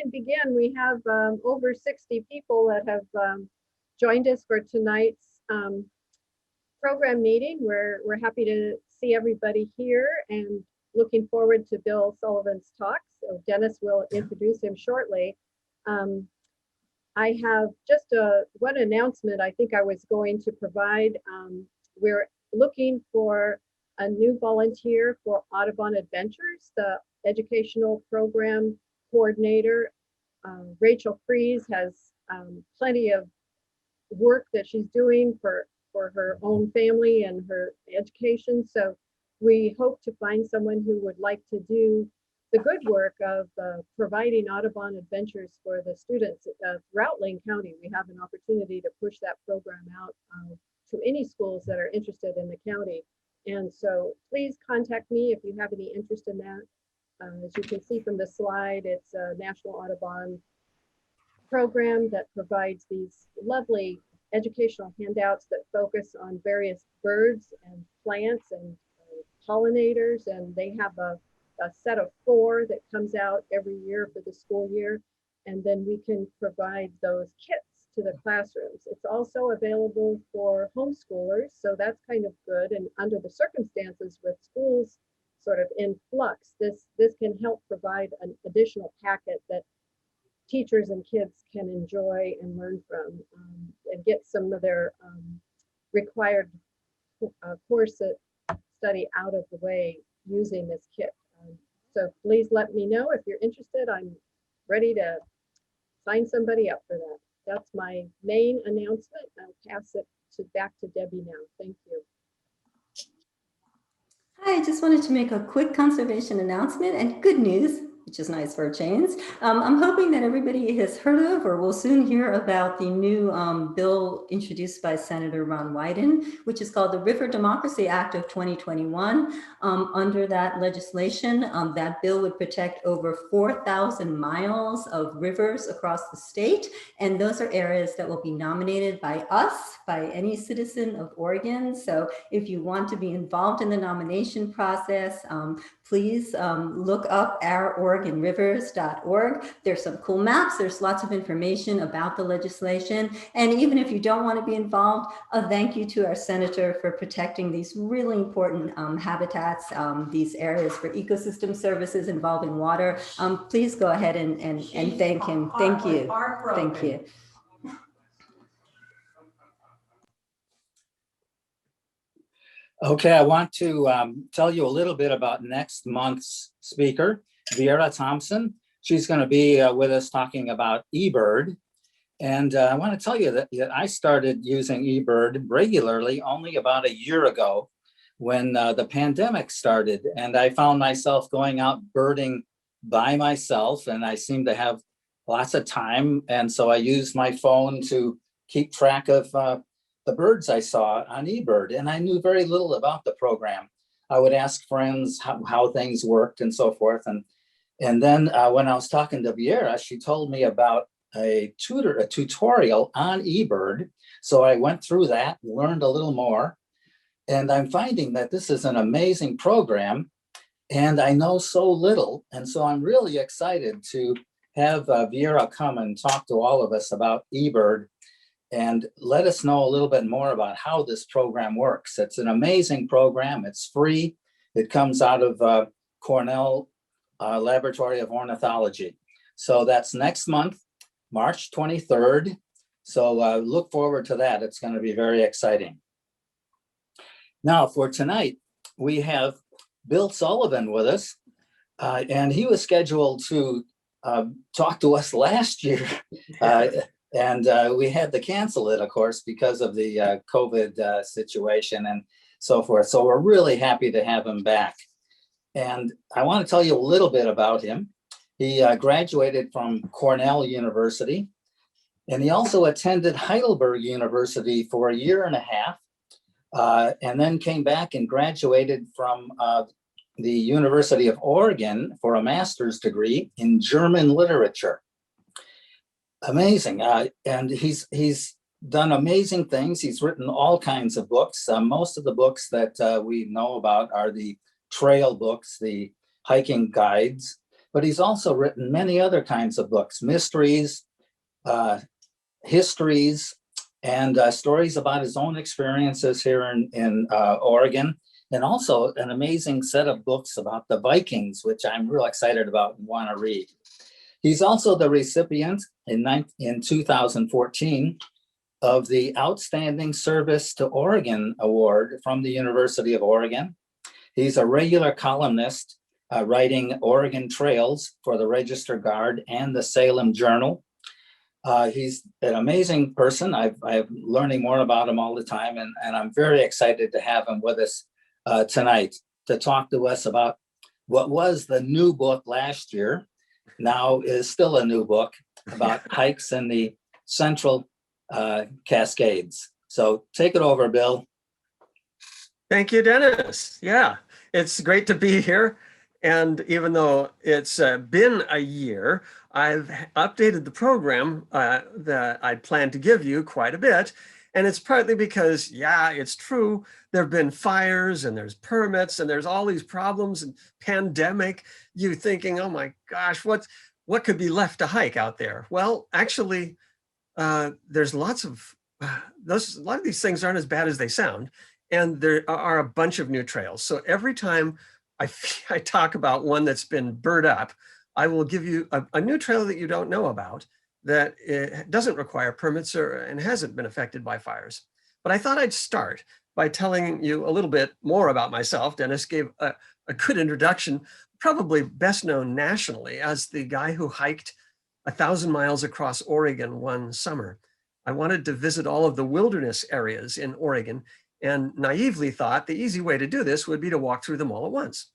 can begin. We have over 60 people that have joined us for tonight's program meeting. We're happy to see everybody here and looking forward to Bill Sullivan's talk. So Dennis will introduce him shortly. I have just one announcement I think I was going to provide. We're looking for a new volunteer for Audubon Adventures, the educational program coordinator. Rachel Fries has plenty of work that she's doing for her own family and her education. So we hope to find someone who would like to do the good work of providing Audubon Adventures for the students throughout Lane County. We have an opportunity to push that program out to any schools that are interested in the county. And so please contact me if you have any interest in that. As you can see from the slide, it's a National Audubon program that provides these lovely educational handouts that focus on various birds and plants and pollinators. And they have a set of 4 that comes out every year for the school year. And then we can provide those kits to the classrooms. It's also available for homeschoolers, so that's kind of good. And under the circumstances with schools sort of in flux, this can help provide an additional packet that teachers and kids can enjoy and learn from, and get some of their required course study out of the way using this kit. So please let me know if you're interested. I'm ready to sign somebody up for that. That's my main announcement. I'll pass it back to Debbie now. Thank you. Hi, I just wanted to make a quick conservation announcement and good news, which is nice for a change. I'm hoping that everybody has heard of or will soon hear about the new bill introduced by Senator Ron Wyden, which is called the River Democracy Act of 2021. Under that legislation, that bill would protect over 4,000 miles of rivers across the state. And those are areas that will be nominated by us, by any citizen of Oregon. So if you want to be involved in the nomination process, please look up ouroregonrivers.org. There's some cool maps. There's lots of information about the legislation. And even if you don't want to be involved, a thank you to our senator for protecting these really important habitats, these areas for ecosystem services involving water. Please go ahead and thank him. Thank you. Thank you. Okay, I want to tell you a little bit about next month's speaker, Viera Thompson. She's going to be with us talking about eBird. And I want to tell you that I started using eBird regularly only about a year ago when the pandemic started. And I found myself going out birding by myself, and I seemed to have lots of time. And so I used my phone to keep track of the birds I saw on eBird, and I knew very little about the program. I would ask friends how things worked and so forth. And then when I was talking to Viera, she told me about a tutorial on eBird. So I went through that, learned a little more, and I'm finding that this is an amazing program, and I know so little. And so I'm really excited to have Viera come and talk to all of us about eBird and let us know a little bit more about how this program works. It's an amazing program. It's free. It comes out of Cornell Laboratory of Ornithology. So that's next month, March 23rd. So look forward to that. It's going to be very exciting. Now for tonight, we have Bill Sullivan with us, and he was scheduled to talk to us last year. And we had to cancel it, of course, because of the COVID situation and so forth. So we're really happy to have him back. And I want to tell you a little bit about him. He graduated from Cornell University, and he also attended Heidelberg University for a year and a half, and then came back and graduated from the University of Oregon for a master's degree in German literature. Amazing. And he's done amazing things. He's written all kinds of books. Most of the books that we know about are the trail books, the hiking guides. but he's also written many other kinds of books, mysteries, histories, and stories about his own experiences here in Oregon, and also an amazing set of books about the Vikings, which I'm real excited about and want to read. He's also the recipient in 2014 of the Outstanding Service to Oregon Award from the University of Oregon. He's a regular columnist writing Oregon Trails for the Register Guard and the Salem Journal. He's an amazing person. I'm learning more about him all the time, and I'm very excited to have him with us tonight to talk to us about what was the new book last year, now is still a new book about hikes in the Central Cascades. So take it over, Bill. Thank you, Dennis. Yeah, it's great to be here. And even though it's been a year, I've updated the program that I planned to give you quite a bit. And it's partly because, yeah, it's true, there have been fires and there's permits and there's all these problems and pandemic. You thinking, oh my gosh, what could be left to hike out there? Well, actually, there's a lot of these things aren't as bad as they sound. And there are a bunch of new trails. So every time I talk about one that's been burnt up, I will give you a new trail that you don't know about, that it doesn't require permits and hasn't been affected by fires. But I thought I'd start by telling you a little bit more about myself. Dennis gave a good introduction, probably best known nationally as the guy who hiked 1,000 miles across Oregon one summer. I wanted to visit all of the wilderness areas in Oregon, and naively thought the easy way to do this would be to walk through them all at once.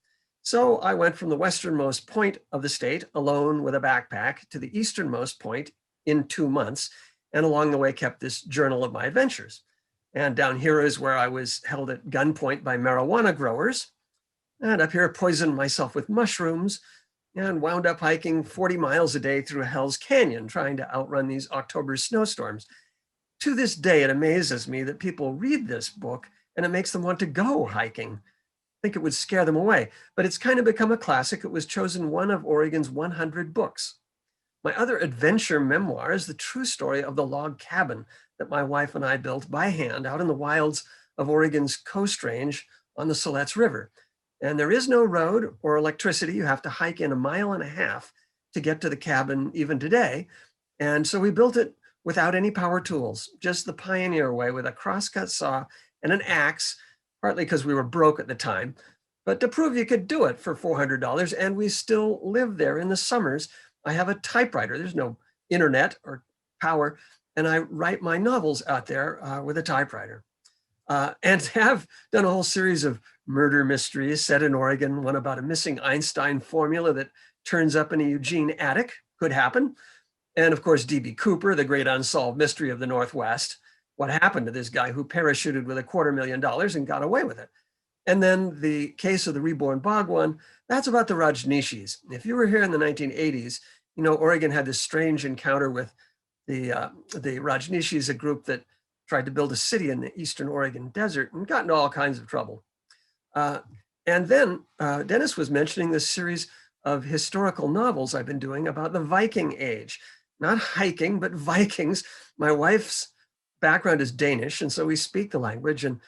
So I went from the westernmost point of the state alone with a backpack to the easternmost point in 2 months, and along the way kept this journal of my adventures. And down here is where I was held at gunpoint by marijuana growers, and up here poisoned myself with mushrooms, and wound up hiking 40 miles a day through Hell's Canyon, trying to outrun these October snowstorms. To this day, it amazes me that people read this book and it makes them want to go hiking. I think it would scare them away, but it's kind of become a classic. It was chosen one of Oregon's 100 books. My other adventure memoir is the true story of the log cabin that my wife and I built by hand out in the wilds of Oregon's Coast Range on the Siletz River. And there is no road or electricity. You have to hike in 1.5 miles to get to the cabin even today. And so we built it without any power tools, just the pioneer way with a crosscut saw and an axe, partly because we were broke at the time, but to prove you could do it for $400, and we still live there in the summers. I have a typewriter. There's no internet or power, and I write my novels out there with a typewriter. And have done a whole series of murder mysteries set in Oregon, one about a missing Einstein formula that turns up in a Eugene attic, could happen. And of course, D.B. Cooper, the great unsolved mystery of the Northwest. What happened to this guy who parachuted with $250,000 and got away with it? And then the case of the reborn Bhagwan, that's about the Rajneeshis. If you were here in the 1980s, you know, Oregon had this strange encounter with the Rajneeshis, a group that tried to build a city in the eastern Oregon desert and got into all kinds of trouble. And then Dennis was mentioning this series of historical novels I've been doing about the Viking Age. Not hiking, but Vikings. My wife's background is Danish, and so we speak the language, and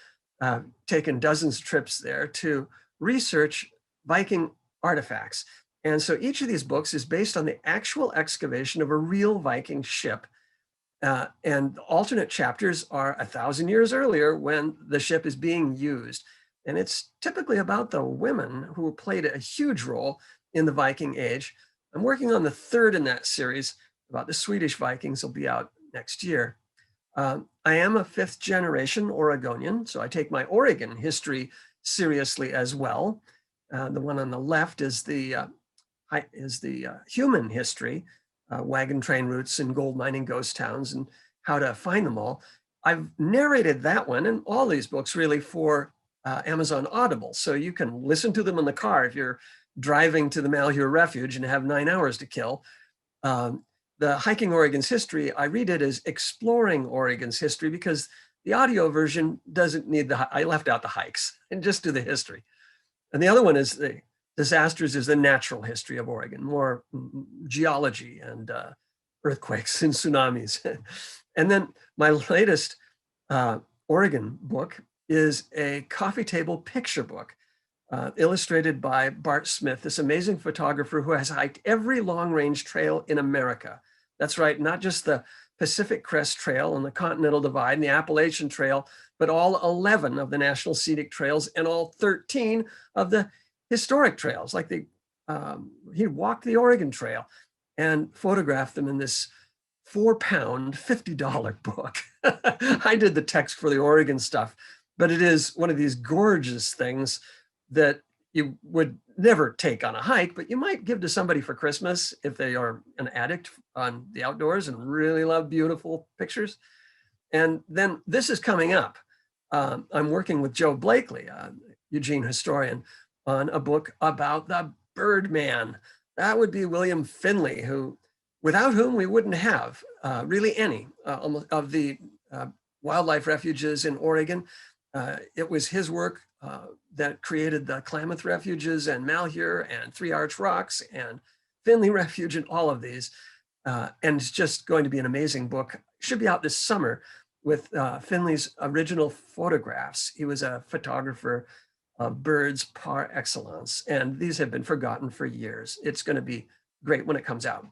taken dozens of trips there to research Viking artifacts. And so each of these books is based on the actual excavation of a real Viking ship. And alternate chapters are 1,000 years earlier when the ship is being used. And it's typically about the women who played a huge role in the Viking Age. I'm working on the third in that series about the Swedish Vikings. Will be out next year. I am a 5th generation Oregonian, so I take my Oregon history seriously as well. The one on the left is the human history, wagon train routes and gold mining ghost towns and how to find them all. I've narrated that one and all these books really for Amazon Audible, so you can listen to them in the car if you're driving to the Malheur Refuge and have 9 hours to kill. The Hiking Oregon's History, I read it as Exploring Oregon's History because the audio version doesn't need I left out the hikes and just do the history. And the other one is the disasters is the natural history of Oregon, more geology and earthquakes and tsunamis. And then my latest Oregon book is a coffee table picture book illustrated by Bart Smith, this amazing photographer who has hiked every long-range trail in America. That's right, not just the Pacific Crest Trail and the Continental Divide and the Appalachian Trail, but all 11 of the National Scenic Trails and all 13 of the historic trails. Like he walked the Oregon Trail and photographed them in this 4-pound, $50 book. I did the text for the Oregon stuff, but it is one of these gorgeous things that you would never take on a hike, but you might give to somebody for Christmas if they are an addict on the outdoors and really love beautiful pictures. And then this is coming up. I'm working with Joe Blakely, a Eugene historian, on a book about the Birdman. That would be William Finley, without whom we wouldn't have really any of the wildlife refuges in Oregon. It was his work that created the Klamath refuges and Malheur and Three Arch Rocks and Finley Refuge and all of these. And it's just going to be an amazing book. Should be out this summer with Finley's original photographs. He was a photographer of birds par excellence, and these have been forgotten for years. It's going to be great when it comes out.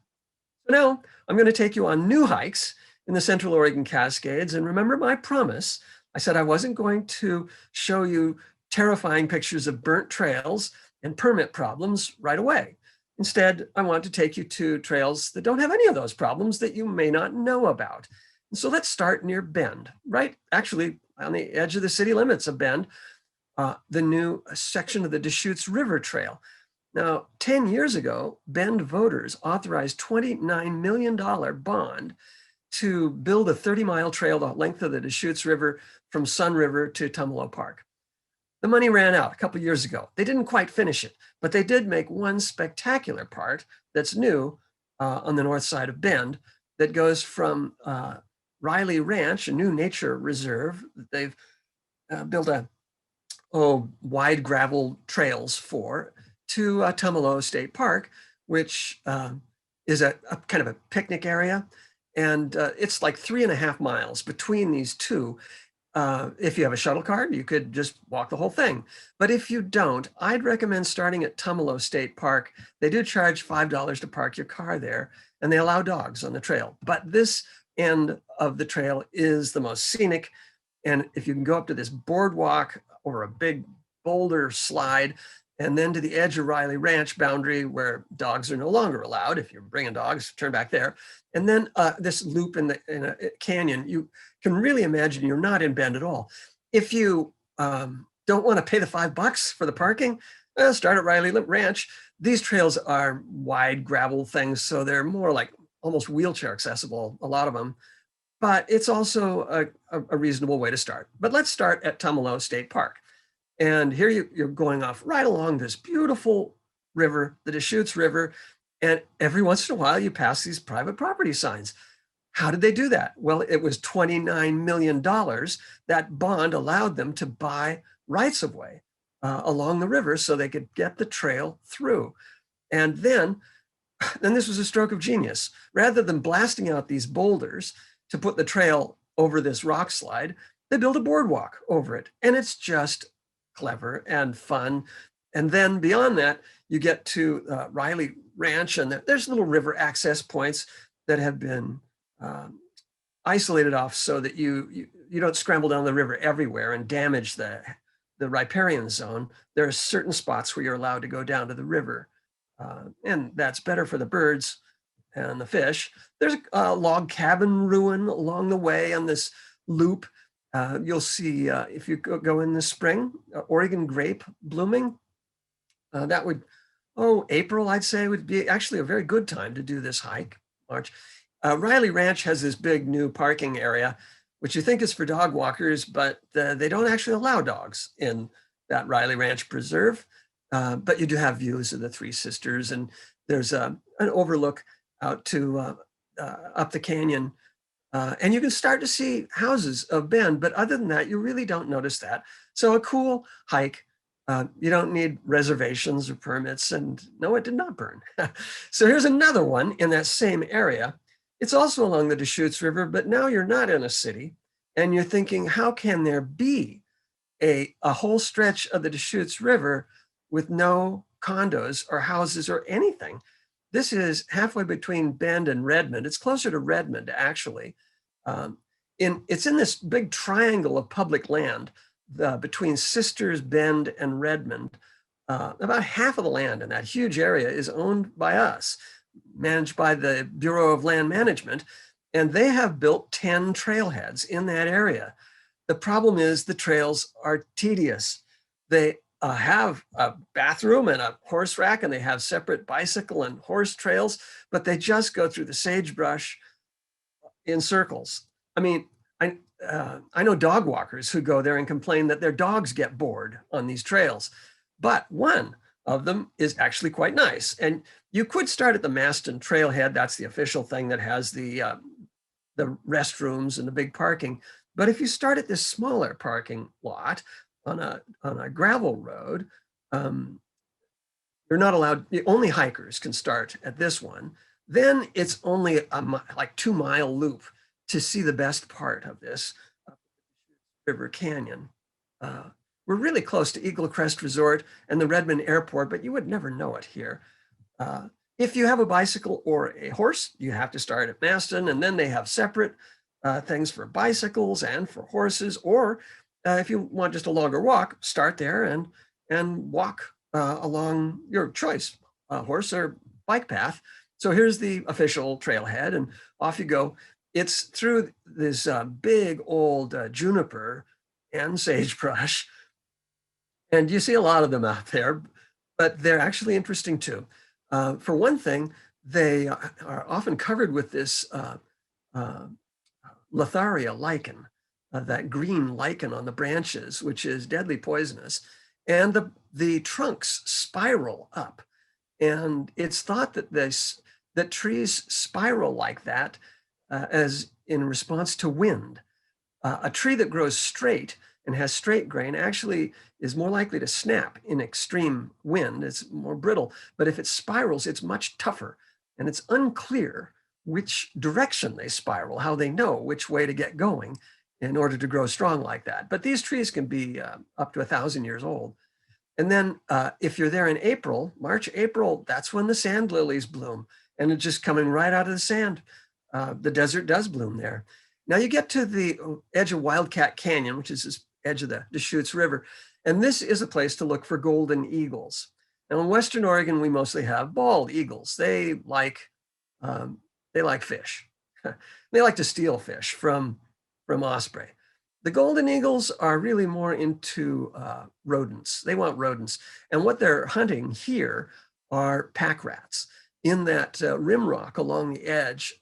So now I'm going to take you on new hikes in the Central Oregon Cascades. And remember my promise. I said I wasn't going to show you terrifying pictures of burnt trails and permit problems right away. Instead, I want to take you to trails that don't have any of those problems that you may not know about. And so let's start near Bend, right? Actually, on the edge of the city limits of Bend, the new section of the Deschutes River Trail. Now, 10 years ago, Bend voters authorized $29 million bond to build a 30-mile trail the length of the Deschutes River from Sun River to Tumalo Park. The money ran out a couple years ago. They didn't quite finish it, but they did make one spectacular part that's new on the north side of Bend that goes from Riley Ranch, a new nature reserve that they've built wide gravel trails for, to Tumalo State Park, which is a kind of a picnic area. And it's like 3.5 miles between these two. If you have a shuttle cart, you could just walk the whole thing. But if you don't, I'd recommend starting at Tumalo State Park. They do charge $5 to park your car there, and they allow dogs on the trail. But this end of the trail is the most scenic. And if you can go up to this boardwalk over a big boulder slide, and then to the edge of Riley Ranch boundary where dogs are no longer allowed. If you're bringing dogs, turn back there. And then this loop in a canyon, you can really imagine you're not in Bend at all. If you don't want to pay the $5 for the parking, start at Riley Ranch. These trails are wide gravel things, so they're more like almost wheelchair accessible, a lot of them. But it's also a reasonable way to start. But let's start at Tumalo State Park. And here you're going off right along this beautiful river, the Deschutes River, and every once in a while you pass these private property signs. How did they do that? Well, it was $29 million. That bond allowed them to buy rights of way along the river so they could get the trail through. And then this was a stroke of genius. Rather than blasting out these boulders to put the trail over this rock slide, they built a boardwalk over it. And it's just clever and fun. And then beyond that, you get to Riley Ranch, and there's little river access points that have been isolated off so that you don't scramble down the river everywhere and damage the riparian zone. There are certain spots where you're allowed to go down to the river, and that's better for the birds and the fish. There's a log cabin ruin along the way on this loop. You'll see, if you go in the spring, Oregon grape blooming. That would, April, I'd say, would be actually a very good time to do this hike, March. Riley Ranch has this big new parking area, which you think is for dog walkers, but they don't actually allow dogs in that Riley Ranch preserve. But you do have views of the Three Sisters, and there's an overlook out to up the canyon. And you can start to see houses of Bend, but other than that, you really don't notice that. So a cool hike You don't need reservations or permits, and no, it did not burn. So here's another one in that same area. It's also along the Deschutes River, but now you're not in a city, and you're thinking, how can there be a whole stretch of the Deschutes River with no condos or houses or anything? This is halfway between Bend and Redmond. It's closer to Redmond, actually. It's in this big triangle of public land between Sisters, Bend, and Redmond. About half of the land in that huge area is owned by us, managed by the Bureau of Land Management, and they have built 10 trailheads in that area. The problem is the trails are tedious. They have a bathroom and a horse rack, and they have separate bicycle and horse trails, but they just go through the sagebrush in circles. I mean, I know dog walkers who go there and complain that their dogs get bored on these trails, but one of them is actually quite nice. And you could start at the Maston Trailhead. That's the official thing that has the restrooms and the big parking. But if you start at this smaller parking lot on a gravel road, you're not allowed, only hikers can start at this one. Then it's only like 2-mile loop to see the best part of this River Canyon. We're really close to Eagle Crest Resort and the Redmond Airport, but you would never know it here. If you have a bicycle or a horse, you have to start at Maston, and then they have separate things for bicycles and for horses. Or if you want just a longer walk, start there and walk along your choice, horse or bike path. So here's the official trailhead, and off you go. It's through this big old juniper and sagebrush. And you see a lot of them out there, but they're actually interesting too. For one thing, they are often covered with this Lotharia lichen, that green lichen on the branches, which is deadly poisonous. And the trunks spiral up. And it's thought that trees spiral like that as in response to wind. A tree that grows straight and has straight grain actually is more likely to snap in extreme wind. It's more brittle, but if it spirals, it's much tougher. And it's unclear which direction they spiral, how they know which way to get going in order to grow strong like that. But these trees can be up to 1,000 years old. And then if you're there in April, March, April, that's when the sand lilies bloom, and it's just coming right out of the sand. The desert does bloom there. Now you get to the edge of Wildcat Canyon, which is this edge of the Deschutes River, and this is a place to look for golden eagles. Now in Western Oregon, we mostly have bald eagles. They like fish. They like to steal fish from osprey. The golden eagles are really more into rodents. They want rodents. And what they're hunting here are pack rats. In that rim rock along the edge,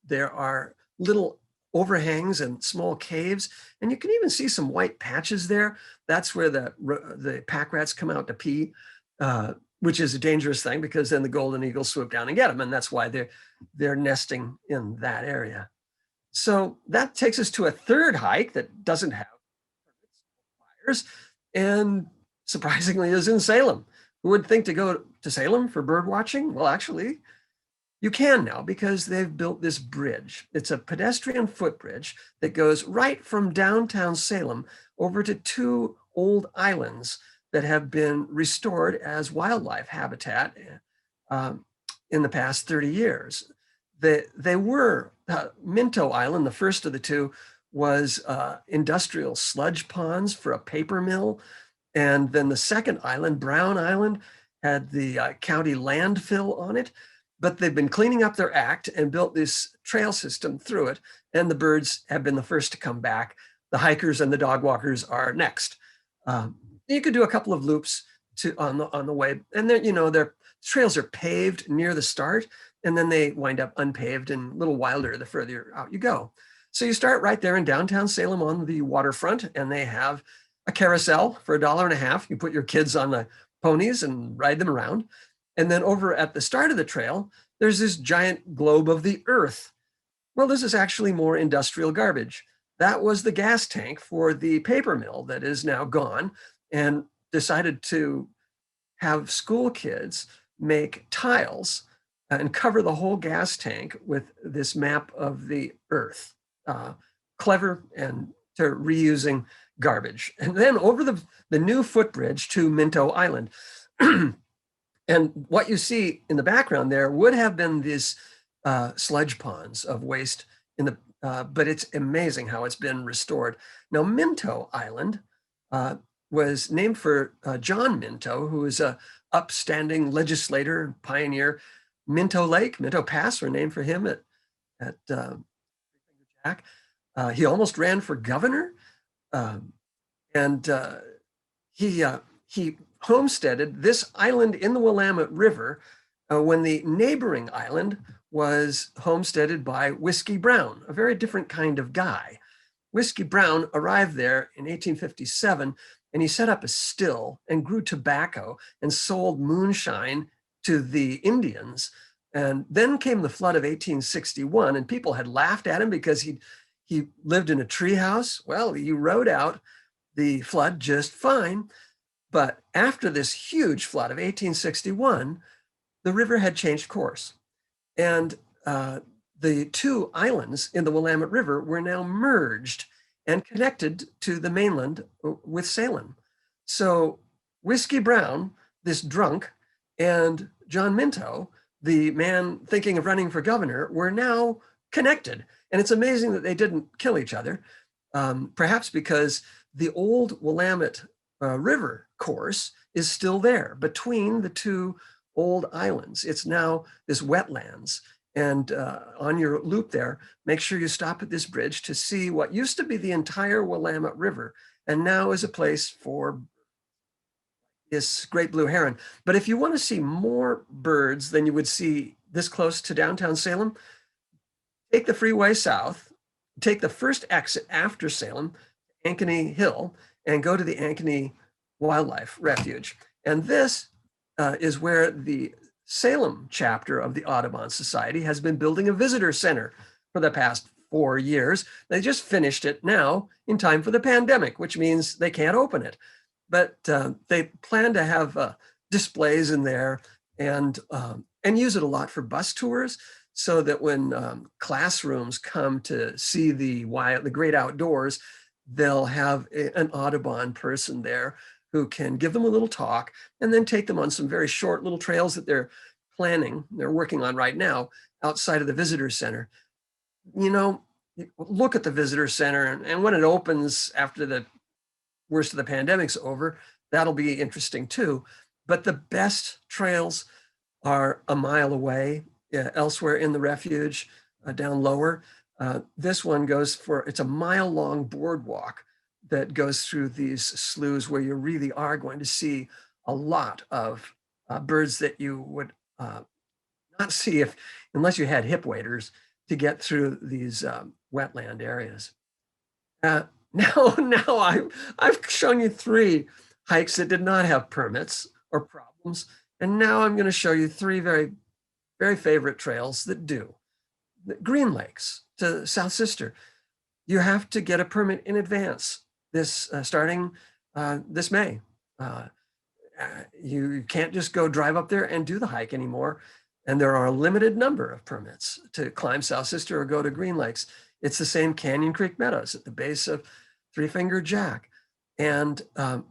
there are little overhangs and small caves, and you can even see some white patches there. That's where the pack rats come out to pee, which is a dangerous thing because then the golden eagles swoop down and get them, and that's why they're nesting in that area. So that takes us to a third hike that doesn't have fires, and surprisingly is in Salem. Who would think to go to Salem for bird watching? Well, actually, you can now because they've built this bridge. It's a pedestrian footbridge that goes right from downtown Salem over to 2 old islands that have been restored as wildlife habitat in the past 30 years. They were, Minto Island, the first of the 2, was industrial sludge ponds for a paper mill. And then the second island, Brown Island, had the county landfill on it. But they've been cleaning up their act and built this trail system through it. And the birds have been the first to come back. The hikers and the dog walkers are next. You could do a couple of loops on the way. And then, their trails are paved near the start, and then they wind up unpaved and a little wilder the further out you go. So you start right there in downtown Salem on the waterfront, and they have a carousel for $1.50. You put your kids on the ponies and ride them around. And then over at the start of the trail, there's this giant globe of the earth. Well, this is actually more industrial garbage. That was the gas tank for the paper mill that is now gone. And decided to have school kids make tiles and cover the whole gas tank with this map of the Earth. Clever and to reusing garbage. And then over the new footbridge to Minto Island. And what you see in the background there would have been these sludge ponds of waste in the, but it's amazing how it's been restored. Now, Minto Island was named for John Minto, who is a upstanding legislator, pioneer. Minto Lake, Minto Pass were named for him at Jack. He almost ran for governor, and he homesteaded this island in the Willamette River when the neighboring island was homesteaded by Whiskey Brown, a very different kind of guy. Whiskey Brown arrived there in 1857, and he set up a still and grew tobacco and sold moonshine to the Indians. And then came the flood of 1861, and people had laughed at him because he lived in a treehouse. Well, he rode out the flood just fine. But after this huge flood of 1861, the river had changed course. And the two islands in the Willamette River were now merged and connected to the mainland with Salem. So Whiskey Brown, this drunk, and John Minto, the man thinking of running for governor, were now connected. And it's amazing that they didn't kill each other, perhaps because the old Willamette River course is still there between the two old islands. It's now this wetlands. And on your loop there, make sure you stop at this bridge to see what used to be the entire Willamette River and now is a place for this great blue heron. But if you want to see more birds than you would see this close to downtown Salem, take the freeway south, take the first exit after Salem, Ankeny Hill, and go to the Ankeny Wildlife Refuge. And this is where the Salem chapter of the Audubon Society has been building a visitor center for the past 4 years. They just finished it now in time for the pandemic, which means they can't open it. But they plan to have displays in there and use it a lot for bus tours, so that when classrooms come to see the great outdoors, they'll have an Audubon person there who can give them a little talk and then take them on some very short little trails that they're working on right now outside of the visitor center. You know, look at the visitor center, and when it opens after the worst of the pandemic's over, that'll be interesting too. But the best trails are a mile away, elsewhere in the refuge, down lower. This one it's a mile-long boardwalk that goes through these sloughs where you really are going to see a lot of birds that you would not see unless you had hip waders to get through these wetland areas. Now I've shown you 3 hikes that did not have permits or problems, and now I'm going to show you 3 very, very favorite trails that do. The Green Lakes to South Sister, you have to get a permit in advance. Starting this May. You can't just go drive up there and do the hike anymore. And there are a limited number of permits to climb South Sister or go to Green Lakes. It's the same Canyon Creek Meadows at the base of Three Finger Jack and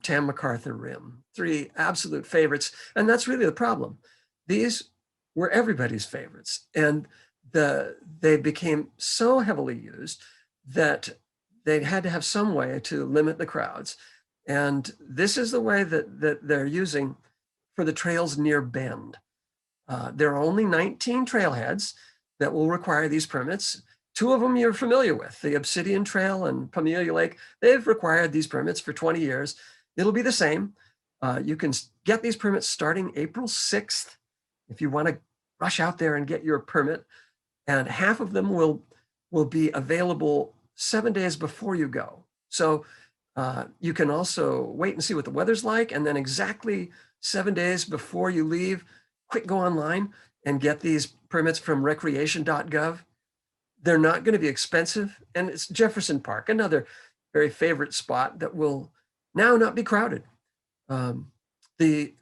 Tam MacArthur Rim, 3 absolute favorites. And that's really the problem. These were everybody's favorites. And they became so heavily used that they had to have some way to limit the crowds. And this is the way that they're using for the trails near Bend. There are only 19 trailheads that will require these permits. 2 of them you're familiar with, the Obsidian Trail and Pamelia Lake. They've required these permits for 20 years. It'll be the same. You can get these permits starting April 6th if you want to rush out there and get your permit. And half of them will be available 7 days before you go. So you can also wait and see what the weather's like, and then exactly 7 days before you leave, quick go online and get these permits from recreation.gov. They're not going to be expensive, and it's Jefferson Park, another very favorite spot that will now not be crowded. The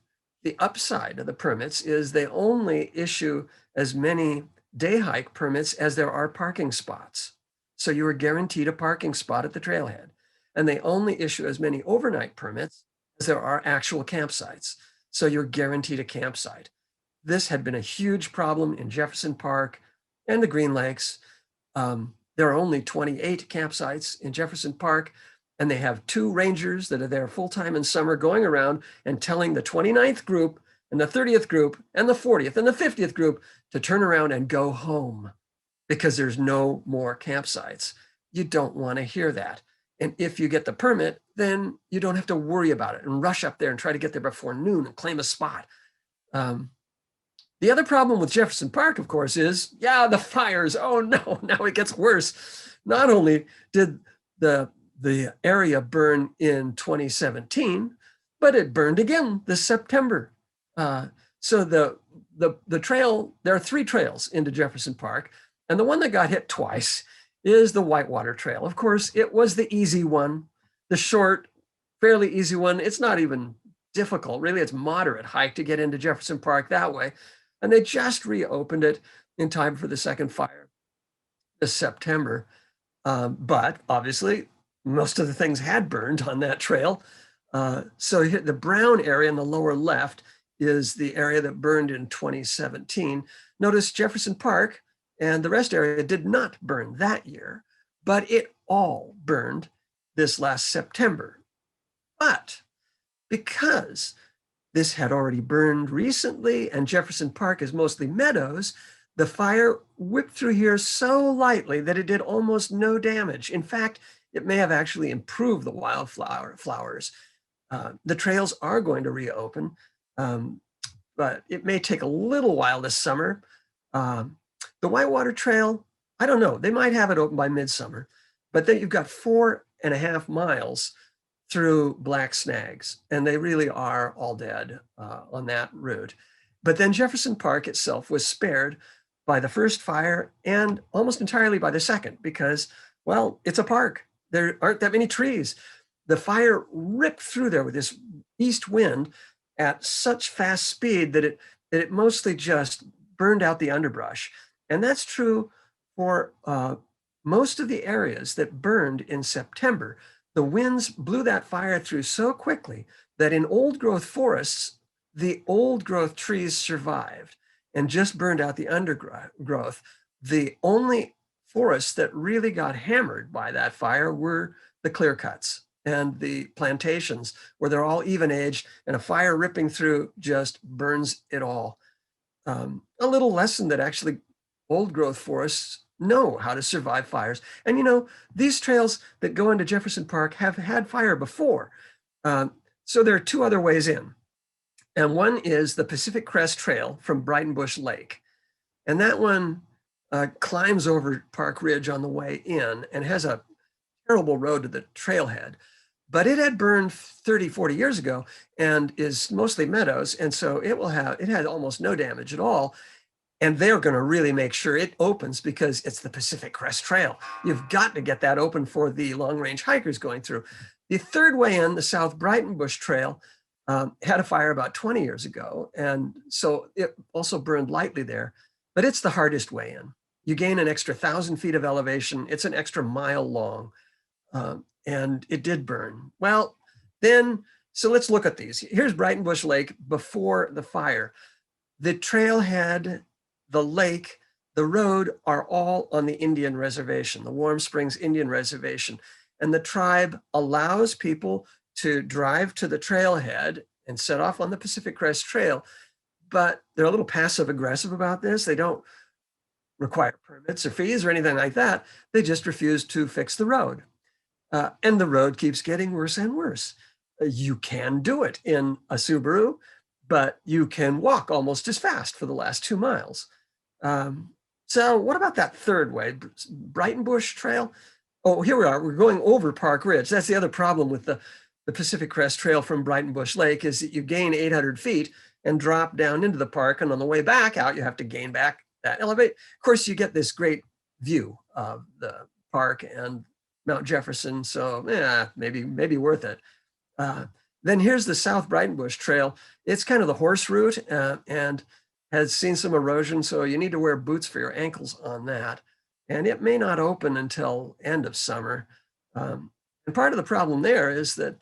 upside of the permits is they only issue as many day hike permits as there are parking spots. So you are guaranteed a parking spot at the trailhead. And they only issue as many overnight permits as there are actual campsites. So you're guaranteed a campsite. This had been a huge problem in Jefferson Park and the Green Lakes. There are only 28 campsites in Jefferson Park, and they have 2 rangers that are there full-time in summer going around and telling the 29th group and the 30th group and the 40th and the 50th group to turn around and go home because there's no more campsites. You don't want to hear that. And if you get the permit, then you don't have to worry about it and rush up there and try to get there before noon and claim a spot. The other problem with Jefferson Park, of course, is, the fires. Oh no, now it gets worse. Not only did the area burn in 2017, but it burned again this September. So the trail, there are 3 trails into Jefferson Park, and the one that got hit twice is the Whitewater Trail. Of course, it was the easy one, the short, fairly easy one. It's not even difficult, really. It's moderate hike to get into Jefferson Park that way. And they just reopened it in time for the second fire this September. But obviously, most of the things had burned on that trail. So the brown area in the lower left is the area that burned in 2017. Notice Jefferson Park and the rest area did not burn that year, but it all burned this last September. But because this had already burned recently and Jefferson Park is mostly meadows, the fire whipped through here so lightly that it did almost no damage. In fact, it may have actually improved the wildflowers. The trails are going to reopen, but it may take a little while this summer. The Whitewater Trail, I don't know, they might have it open by midsummer, but then you've got 4.5 miles through black snags, and they really are all dead on that route. But then Jefferson Park itself was spared by the first fire and almost entirely by the second because, well, it's a park. There aren't that many trees. The fire ripped through there with this east wind at such fast speed that it mostly just burned out the underbrush. And that's true for most of the areas that burned in September. The winds blew that fire through so quickly that in old growth forests, the old growth trees survived and just burned out the undergrowth. The only forests that really got hammered by that fire were the clear cuts and the plantations where they're all even aged and a fire ripping through just burns it all. A little lesson that actually old growth forests know how to survive fires. And you know, these trails that go into Jefferson Park have had fire before. So there are 2 other ways in. And one is the Pacific Crest Trail from Brighton Bush Lake. And that one climbs over Park Ridge on the way in and has a terrible road to the trailhead. But it had burned 30, 40 years ago and is mostly meadows. And so it had almost no damage at all. And they're going to really make sure it opens because it's the Pacific Crest Trail. You've got to get that open for the long-range hikers going through. The third way in, the South Brighton Bush Trail, had a fire about 20 years ago. And so it also burned lightly there, but it's the hardest way in. You gain an extra 1,000 feet of elevation. It's an extra mile long. And it did burn. Well, then, so let's look at these. Here's Brighton Bush Lake before the fire. The trailhead, the lake, the road are all on the Indian reservation, the Warm Springs Indian Reservation. And the tribe allows people to drive to the trailhead and set off on the Pacific Crest Trail, but they're a little passive aggressive about this. They don't require permits or fees or anything like that. They just refuse to fix the road. And the road keeps getting worse and worse. You can do it in a Subaru, but you can walk almost as fast for the last 2 miles. So what about that third way, Brighton Bush Trail? Oh, here we are. We're going over Park Ridge. That's the other problem with the Pacific Crest Trail from Brighton Bush Lake is that you gain 800 feet and drop down into the park. And on the way back out, you have to gain back that elevate. Of course, you get this great view of the park and Mount Jefferson. So yeah, maybe worth it. Then here's the South Brightonbush Trail. It's kind of the horse route and has seen some erosion, so you need to wear boots for your ankles on that. And it may not open until end of summer. And part of the problem there is that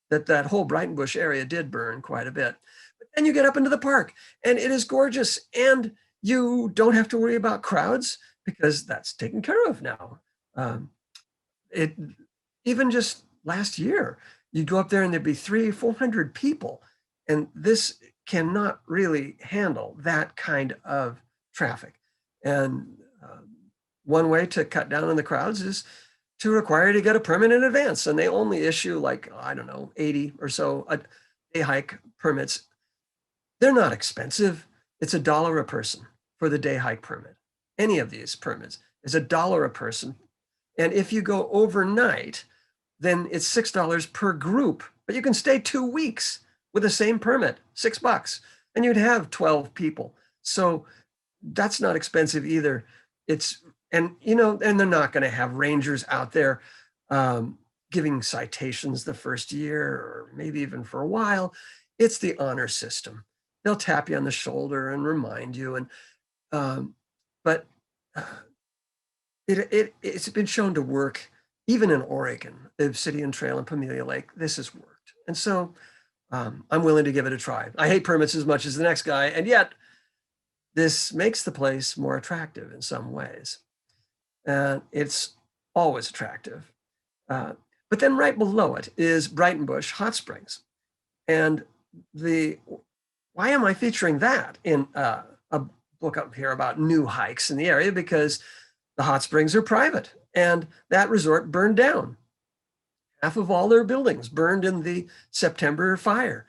that whole Brightonbush area did burn quite a bit. But then you get up into the park and it is gorgeous, and you don't have to worry about crowds because that's taken care of now. It even just last year, you'd go up there and there'd be 300-400 people, and this cannot really handle that kind of traffic. And one way to cut down on the crowds is to require you to get a permit in advance, and they only issue like, I don't know, 80 or so a day hike permits. They're not expensive. It's $1 a person for the day hike permit. Any of these permits is $1 a person. And if you go overnight, then it's $6 per group, but you can stay 2 weeks with the same permit, $6, and you'd have 12 people. So that's not expensive either. And they're not going to have rangers out there giving citations the first year or maybe even for a while. It's the honor system. They'll tap you on the shoulder and remind you. But it's been shown to work even in Oregon, the Obsidian Trail and Pamelia Lake. This has worked. And so I'm willing to give it a try. I hate permits as much as the next guy, and yet this makes the place more attractive in some ways. It's always attractive. But then right below it is Brightonbush Hot Springs. And why am I featuring that in a book up here about new hikes in the area? Because the hot springs are private, and that resort burned down. Half of all their buildings burned in the September fire.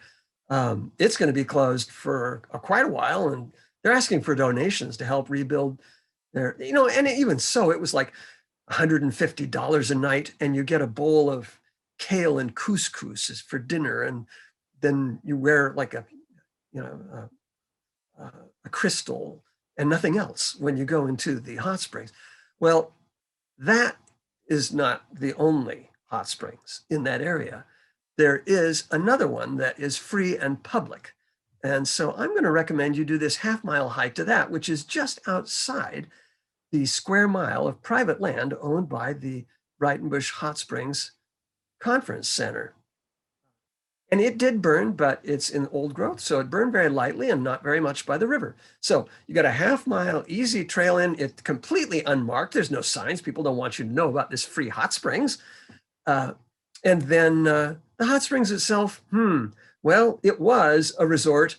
It's going to be closed for quite a while, and they're asking for donations to help rebuild their, and even so, it was like $150 a night, and you get a bowl of kale and couscous for dinner, and then you wear like a crystal and nothing else when you go into the hot springs. Well, that is not the only hot springs in that area. There is another one that is free and public. And so I'm going to recommend you do this half-mile hike to that, which is just outside the square mile of private land owned by the Brightonbush Hot Springs Conference Center. And it did burn, but it's in old growth, so it burned very lightly and not very much by the river. So you got a half-mile easy trail in. It's completely unmarked. There's no signs. People don't want you to know about this free hot springs. And then the hot springs itself, well, it was a resort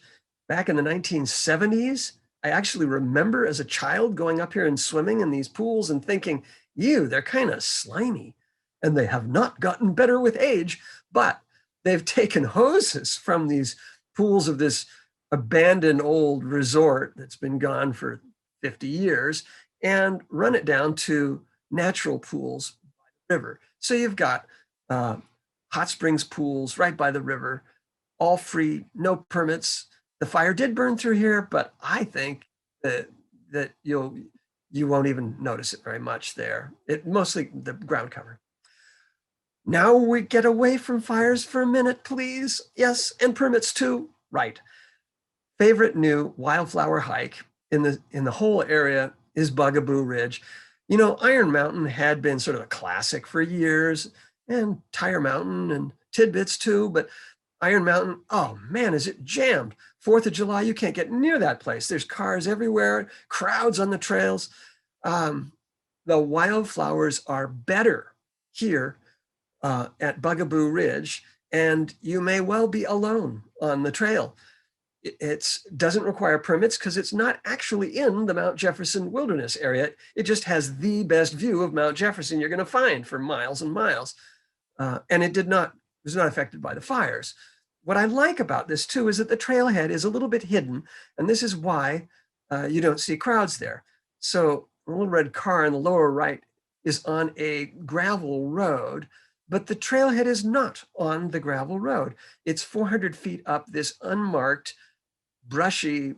back in the 1970s. I actually remember as a child going up here and swimming in these pools and thinking, ew, they're kind of slimy. And they have not gotten better with age, but they've taken hoses from these pools of this abandoned old resort that's been gone for 50 years and run it down to natural pools by the river. So you've got hot springs pools right by the river, all free, no permits. The fire did burn through here, but I think that you won't even notice it very much there. It mostly the ground cover. Now we get away from fires for a minute, please. Yes, and permits too. Right. Favorite new wildflower hike in the whole area is Bugaboo Ridge. Iron Mountain had been sort of a classic for years, and Tire Mountain and Tidbits too, but Iron Mountain, oh man, is it jammed. 4th of July, you can't get near that place. There's cars everywhere, crowds on the trails. The wildflowers are better here at Bugaboo Ridge, and you may well be alone on the trail. It doesn't require permits because it's not actually in the Mount Jefferson Wilderness area. It just has the best view of Mount Jefferson you're going to find for miles and miles. And it was not affected by the fires. What I like about this too is that the trailhead is a little bit hidden, and this is why you don't see crowds there. So a little red car in the lower right is on a gravel road, but the trailhead is not on the gravel road. It's 400 feet up this unmarked, brushy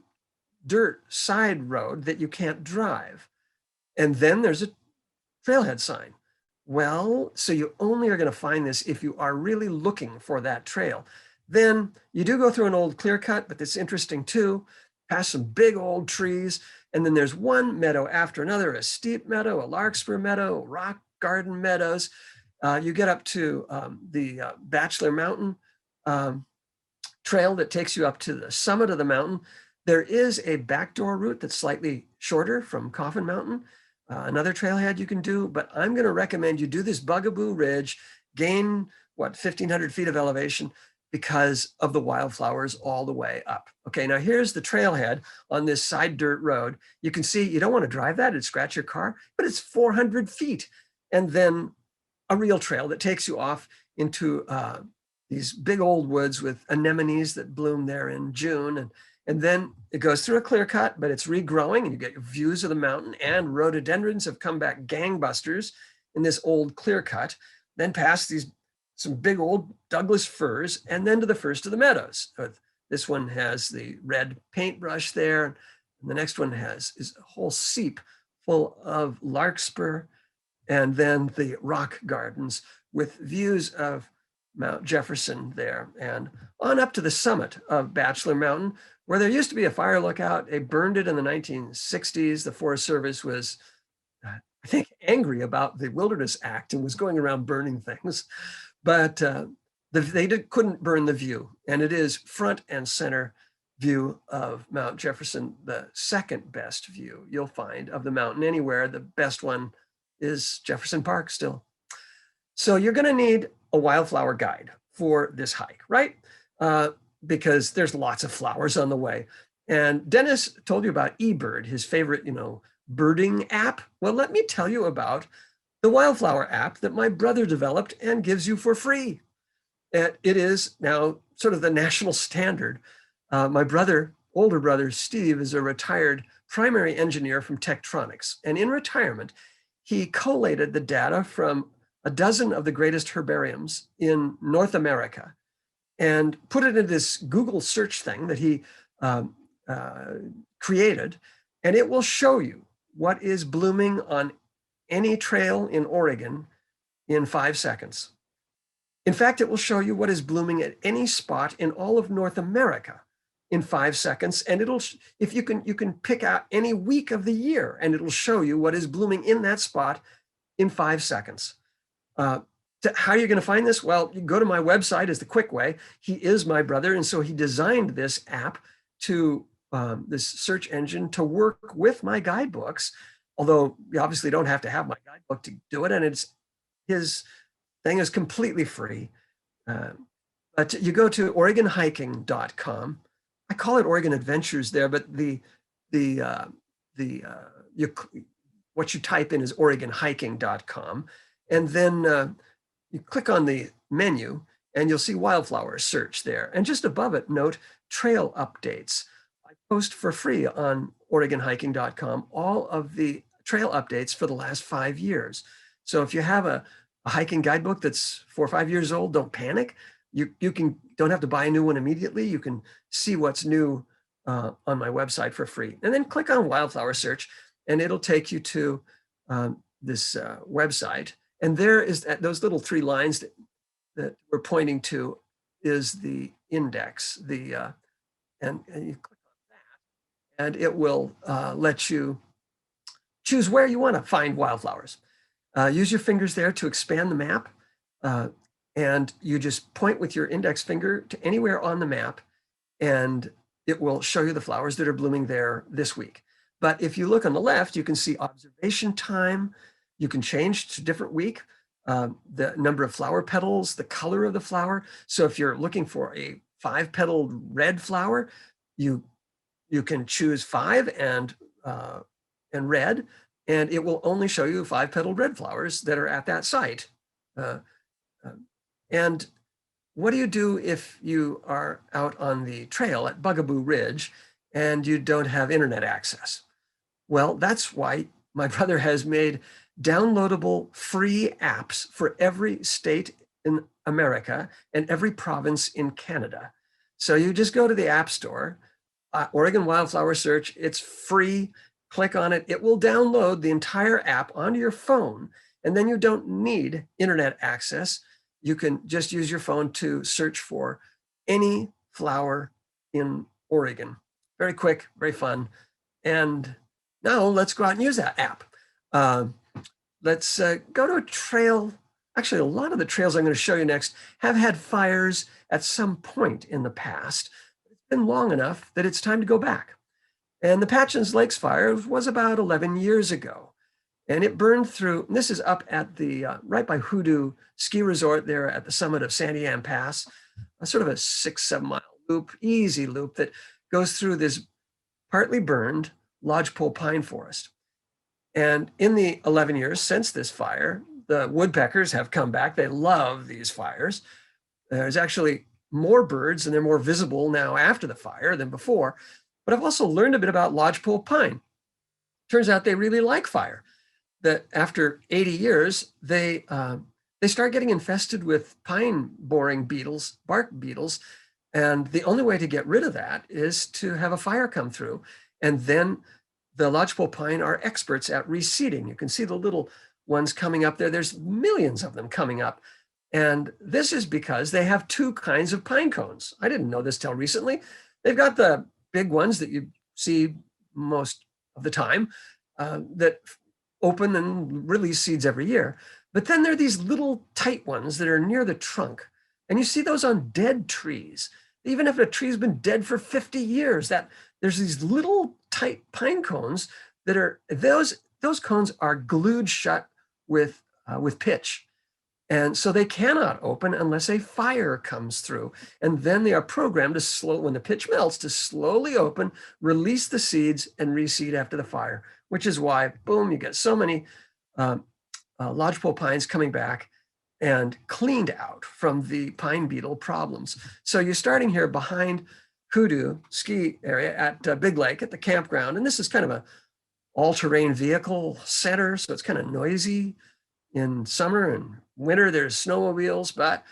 dirt side road that you can't drive. And then there's a trailhead sign. Well, so you only are going to find this if you are really looking for that trail. Then you do go through an old clear cut, but it's interesting too, past some big old trees. And then there's one meadow after another, a steep meadow, a larkspur meadow, rock garden meadows. You get up to the Bachelor Mountain trail that takes you up to the summit of the mountain. There is a backdoor route that's slightly shorter from Coffin Mountain. Another trailhead you can do, but I'm going to recommend you do this Bugaboo Ridge, gain what, 1,500 feet of elevation because of the wildflowers all the way up. Okay, now here's the trailhead on this side dirt road. You can see you don't want to drive that, it'd scratch your car, but it's 400 feet. And then a real trail that takes you off into these big old woods with anemones that bloom there in June. And then it goes through a clear cut, but it's regrowing and you get views of the mountain, and rhododendrons have come back gangbusters in this old clear cut, then past some big old Douglas firs, and then to the first of the meadows. This one has the red paintbrush there, and the next one is a whole seep full of larkspur, and then the rock gardens with views of Mount Jefferson there, and on up to the summit of Bachelor Mountain, where there used to be a fire lookout. They burned it in the 1960s. The Forest Service was, I think, angry about the Wilderness Act and was going around burning things. But they couldn't burn the view. And it is front and center view of Mount Jefferson, the second best view you'll find of the mountain anywhere. The best one is Jefferson Park still. So you're going to need a wildflower guide for this hike, right? Because there's lots of flowers on the way. And Dennis told you about eBird, his favorite, birding app. Well, let me tell you about the wildflower app that my brother developed and gives you for free. It is now sort of the national standard. My older brother, Steve, is a retired primary engineer from Tektronix. And in retirement, he collated the data from a dozen of the greatest herbariums in North America and put it in this Google search thing that he created, and it will show you what is blooming on any trail in Oregon in 5 seconds. In fact, it will show you what is blooming at any spot in all of North America in 5 seconds, and if you can pick out any week of the year, and it'll show you what is blooming in that spot in 5 seconds. How are you going to find this? Well, you go to my website is the quick way. He is my brother, and so he designed this app to this search engine to work with my guidebooks, although you obviously don't have to have my guidebook to do it, and his thing is completely free. But you go to OregonHiking.com. I call it Oregon Adventures there, but what you type in is OregonHiking.com, and then you click on the menu and you'll see wildflower search there. And just above it, note trail updates. I post for free on OregonHiking.com all of the trail updates for the last 5 years. So if you have a hiking guidebook that's 4 or 5 years old, don't panic. You don't have to buy a new one immediately. You can see what's new on my website for free. And then click on wildflower search and it'll take you to this website. And there is those little 3 lines that we're pointing to is the index, and you click on that, and it will let you choose where you want to find wildflowers. Use your fingers there to expand the map, and you just point with your index finger to anywhere on the map, and it will show you the flowers that are blooming there this week. But if you look on the left, you can see observation time. You can change to different week, the number of flower petals, the color of the flower. So if you're looking for a 5-petaled red flower, you can choose 5 and red, and it will only show you 5-petaled red flowers that are at that site. And what do you do if you are out on the trail at Bugaboo Ridge and you don't have internet access? Well, that's why my brother has made downloadable free apps for every state in America and every province in Canada. So you just go to the App Store, Oregon Wildflower Search, it's free, click on it, it will download the entire app onto your phone, And then you don't need internet access. You can just use your phone to search for any flower in Oregon. Very quick, very fun. And now let's go out and use that app. Let's go to a trail. Actually, a lot of the trails I'm going to show you next have had fires at some point in the past. It's been long enough that it's time to go back. And the Patchins Lakes fire was about 11 years ago. And it burned through, and this is up at the, right by Hoodoo Ski Resort there at the summit of Sandy Am Pass, a sort of a 6-7 mile loop, easy loop that goes through this partly burned lodgepole pine forest. And in the 11 years since this fire, the woodpeckers have come back. They love these fires. There's actually more birds and they're more visible now after the fire than before. But I've also learned a bit about lodgepole pine. Turns out they really like fire. That after 80 years, they start getting infested with pine boring beetles, bark beetles. And the only way to get rid of that is to have a fire come through. And then the lodgepole pine are experts at reseeding. You can see the little ones coming up there. There's millions of them coming up. And this is because they have two kinds of pine cones. I didn't know this till recently. They've got the big ones that you see most of the time that open and release seeds every year. But then there are these little tight ones that are near the trunk. And you see those on dead trees. Even if a tree's been dead for 50 years, there's these little tight pine cones that are, those cones are glued shut with pitch. And so they cannot open unless a fire comes through. And then they are programmed to when the pitch melts, to slowly open, release the seeds and reseed after the fire, which is why, boom, you get so many lodgepole pines coming back and cleaned out from the pine beetle problems. So you're starting here behind Hoodoo ski area at Big Lake at the campground. And this is kind of a all-terrain vehicle center. So it's kind of noisy in summer, and winter there's snowmobiles, but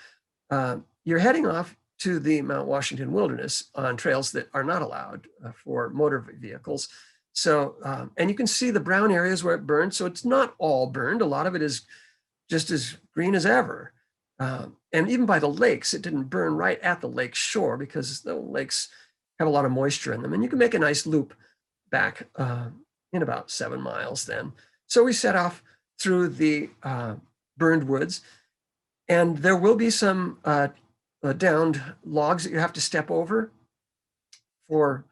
you're heading off to the Mount Washington Wilderness on trails that are not allowed for motor vehicles. So, and you can see the brown areas where it burned. So it's not all burned. A lot of it is just as green as ever. And even by the lakes, it didn't burn right at the lake shore because the lakes have a lot of moisture in them. And you can make a nice loop back in about 7 miles then. So we set off through the burned woods, and there will be some downed logs that you have to step over for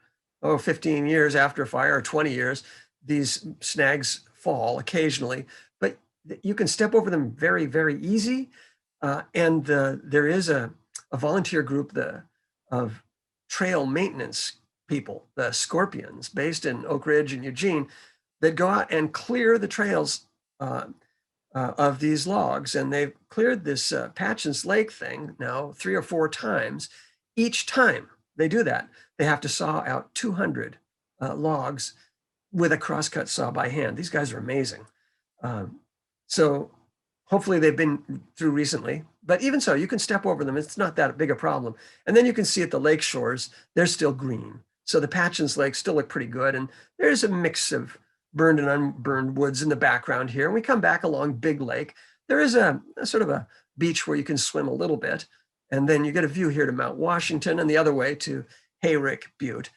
15 years after a fire, or 20 years. These snags fall occasionally, but you can step over them very, very easy. And there is a volunteer group of trail maintenance people, the Scorpions, based in Oak Ridge and Eugene, that go out and clear the trails of these logs. And they've cleared this Patchins Lake thing now 3 or 4 times. Each time they do that, they have to saw out 200 logs with a crosscut saw by hand. These guys are amazing. So hopefully they've been through recently, but even so, you can step over them. It's not that big a problem. And then you can see at the lake shores, they're still green. So the Patchins Lakes still look pretty good. And there's a mix of burned and unburned woods in the background here. And we come back along Big Lake. There is a sort of a beach where you can swim a little bit. And then you get a view here to Mount Washington and the other way to Hayrick Butte.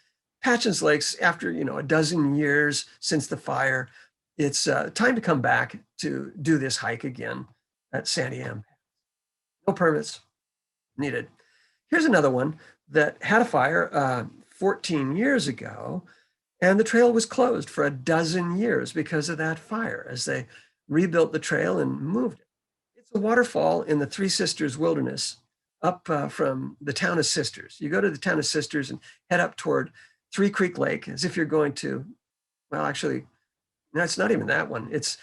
Patchins Lakes, after a dozen years since the fire, it's time to come back to do this hike again at Sandy Am. No permits needed. Here's another one that had a fire 14 years ago, and the trail was closed for a dozen years because of that fire as they rebuilt the trail and moved it. It's a waterfall in the Three Sisters Wilderness up from the town of Sisters. You go to the town of Sisters and head up toward Three Creek Lake as if you're going to, well, actually, no, it's not even that one. It's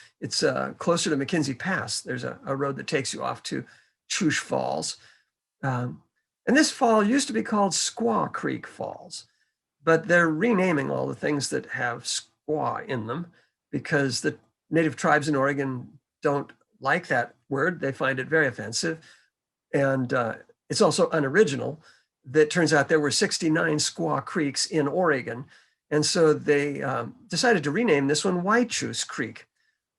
closer to McKenzie Pass. There's a road that takes you off to Chouche Falls. And this fall used to be called Squaw Creek Falls, but they're renaming all the things that have squaw in them because the native tribes in Oregon don't like that word. They find it very offensive. And it's also unoriginal. That turns out there were 69 squaw creeks in Oregon. And so they decided to rename this one Waichus Creek,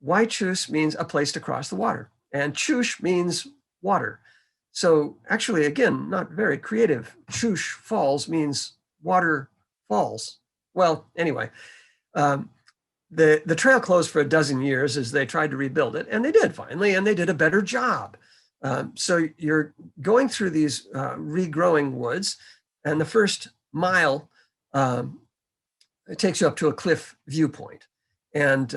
Waichus means a place to cross the water, and Chush means water. So actually, again, not very creative. Chush Falls means water falls. Well, anyway, the trail closed for a dozen years as they tried to rebuild it, and they did finally, and they did a better job. So you're going through these regrowing woods, and the first mile, it takes you up to a cliff viewpoint. And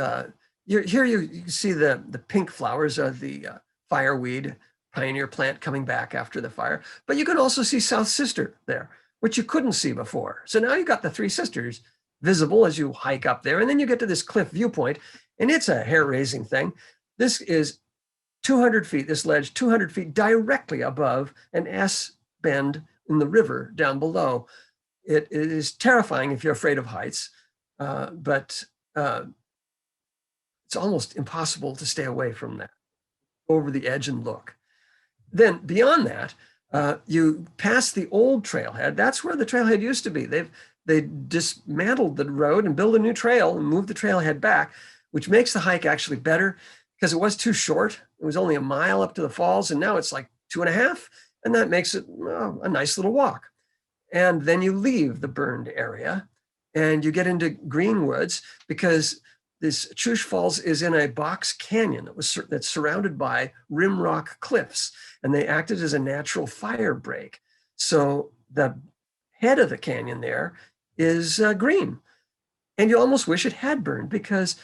here you see the pink flowers of the fireweed, pioneer plant coming back after the fire. But you can also see South Sister there, which you couldn't see before. So now you've got the Three Sisters visible as you hike up there. And then you get to this cliff viewpoint, and it's a hair-raising thing. This is 200 feet, this ledge, 200 feet directly above an S bend in the river down below. It is terrifying if you're afraid of heights, but it's almost impossible to stay away from that, over the edge and look. Then beyond that, you pass the old trailhead. That's where the trailhead used to be. They dismantled the road and built a new trail and moved the trailhead back, which makes the hike actually better because it was too short. It was only a mile up to the falls, and now it's like 2.5, and that makes it a nice little walk. And then you leave the burned area and you get into green woods, because this Chush Falls is in a box canyon that's surrounded by rimrock cliffs, and they acted as a natural fire break. So the head of the canyon there is green, and you almost wish it had burned, because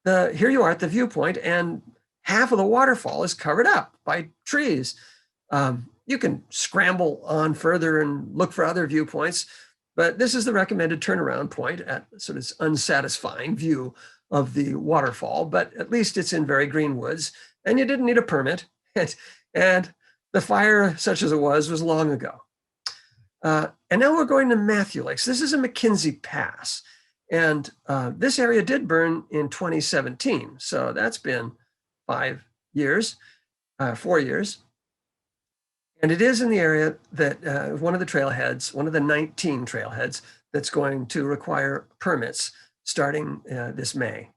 here you are at the viewpoint, and half of the waterfall is covered up by trees. You can scramble on further and look for other viewpoints, but this is the recommended turnaround point at sort of unsatisfying view of the waterfall, but at least it's in very green woods, and you didn't need a permit, and the fire, such as it was long ago. And now we're going to Matthew Lakes. This is a McKenzie Pass, and this area did burn in 2017, so that's been 4 years. And it is in the area that one of the trailheads, one of the 19 trailheads that's going to require permits starting this May.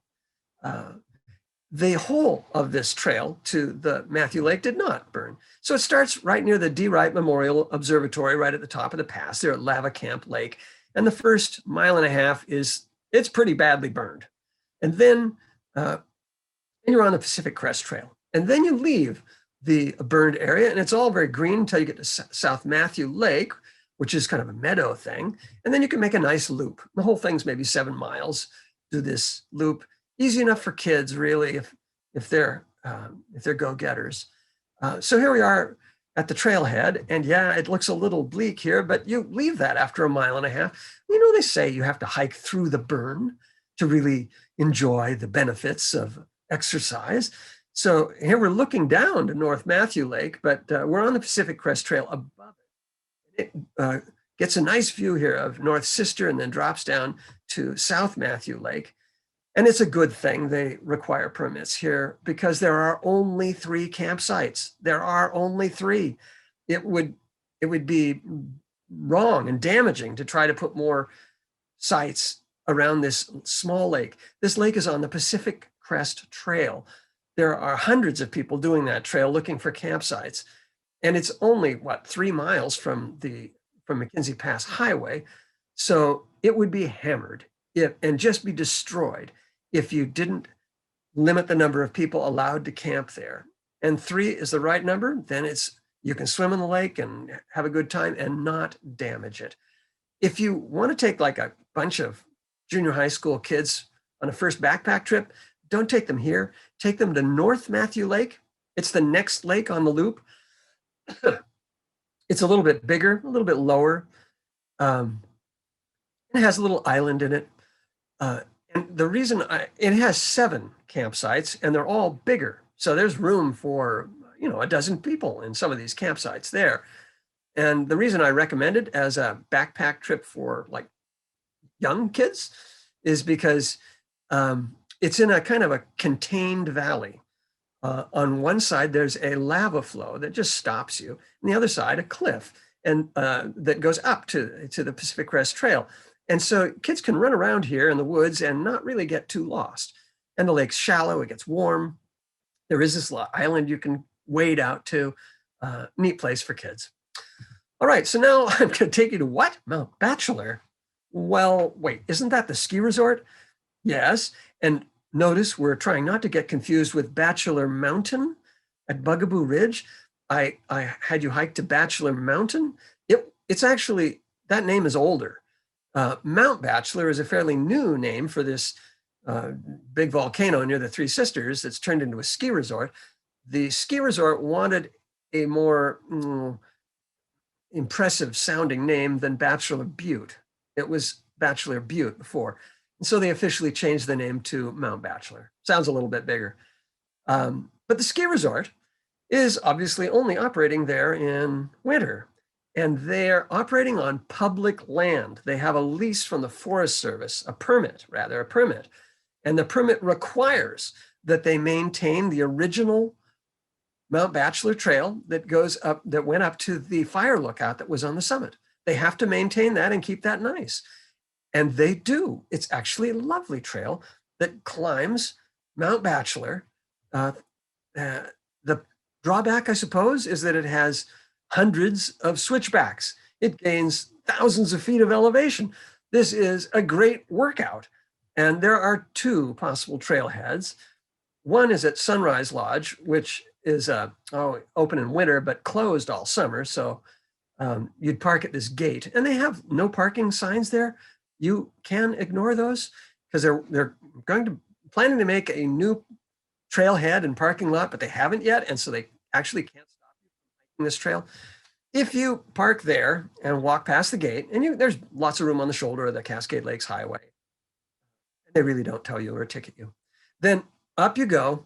The whole of this trail to the Matthew Lake did not burn. So it starts right near the D. Wright Memorial Observatory, right at the top of the pass there at Lava Camp Lake. And the first 1.5 miles it's pretty badly burned. And then you're on the Pacific Crest Trail. And then you leave the burned area, and it's all very green until you get to South Matthew Lake, which is kind of a meadow thing. And then you can make a nice loop. The whole thing's maybe 7 miles. Do this loop. Easy enough for kids, really, if they're go-getters. So here we are at the trailhead, and yeah, it looks a little bleak here, but you leave that after 1.5 miles. You know, they say you have to hike through the burn to really enjoy the benefits of exercise. So here we're looking down to North Matthew Lake, but we're on the Pacific Crest Trail above it. It gets a nice view here of North Sister and then drops down to South Matthew Lake. And it's a good thing they require permits here, because there are only 3 campsites. There are only 3. It would be wrong and damaging to try to put more sites around this small lake. This lake is on the Pacific Crest Trail. There are hundreds of people doing that trail looking for campsites. And it's only, 3 miles from McKenzie Pass Highway. So it would be hammered and just be destroyed if you didn't limit the number of people allowed to camp there. And 3 is the right number, then you can swim in the lake and have a good time and not damage it. If you want to take like a bunch of junior high school kids on a first backpack trip, don't take them here. Take them to North Matthew Lake. It's the next lake on the loop. It's a little bit bigger, a little bit lower. It has a little island in it. And the reason it has 7 campsites, and they're all bigger. So there's room for, a dozen people in some of these campsites there. And the reason I recommend it as a backpack trip for like young kids is because it's in a kind of a contained valley. On one side, there's a lava flow that just stops you. And the other side, a cliff, and that goes up to the Pacific Crest Trail. And so kids can run around here in the woods and not really get too lost. and the lake's shallow, it gets warm. There is this island you can wade out to. Neat place for kids. All right, so now I'm going to take you to what? Mount Bachelor. Well, wait, isn't that the ski resort? Yes, and notice we're trying not to get confused with Bachelor Mountain at Bugaboo Ridge. I had you hike to Bachelor Mountain. It's actually, that name is older. Mount Bachelor is a fairly new name for this big volcano near the Three Sisters that's turned into a ski resort. The ski resort wanted a more impressive sounding name than Bachelor Butte. It was Bachelor Butte before. And so they officially changed the name to Mount Bachelor. Sounds a little bit bigger. But the ski resort is obviously only operating there in winter. And they're operating on public land. They have a lease from the Forest Service, a permit. And the permit requires that they maintain the original Mount Bachelor Trail that goes up, that went up to the fire lookout that was on the summit. They have to maintain that and keep that nice. And they do. It's actually a lovely trail that climbs Mount Bachelor. The drawback, I suppose, is that it has hundreds of switchbacks. It gains thousands of feet of elevation. This is a great workout. And there are two possible trailheads. One is at Sunrise Lodge, which is open in winter, but closed all summer. So you'd park at this gate, and they have no parking signs there. You can ignore those because they're planning to make a new trailhead and parking lot, but they haven't yet. And so they actually can't stop you from hiking this trail. If you park there and walk past the gate, and there's lots of room on the shoulder of the Cascade Lakes Highway, they really don't tell you or ticket you. Then up you go,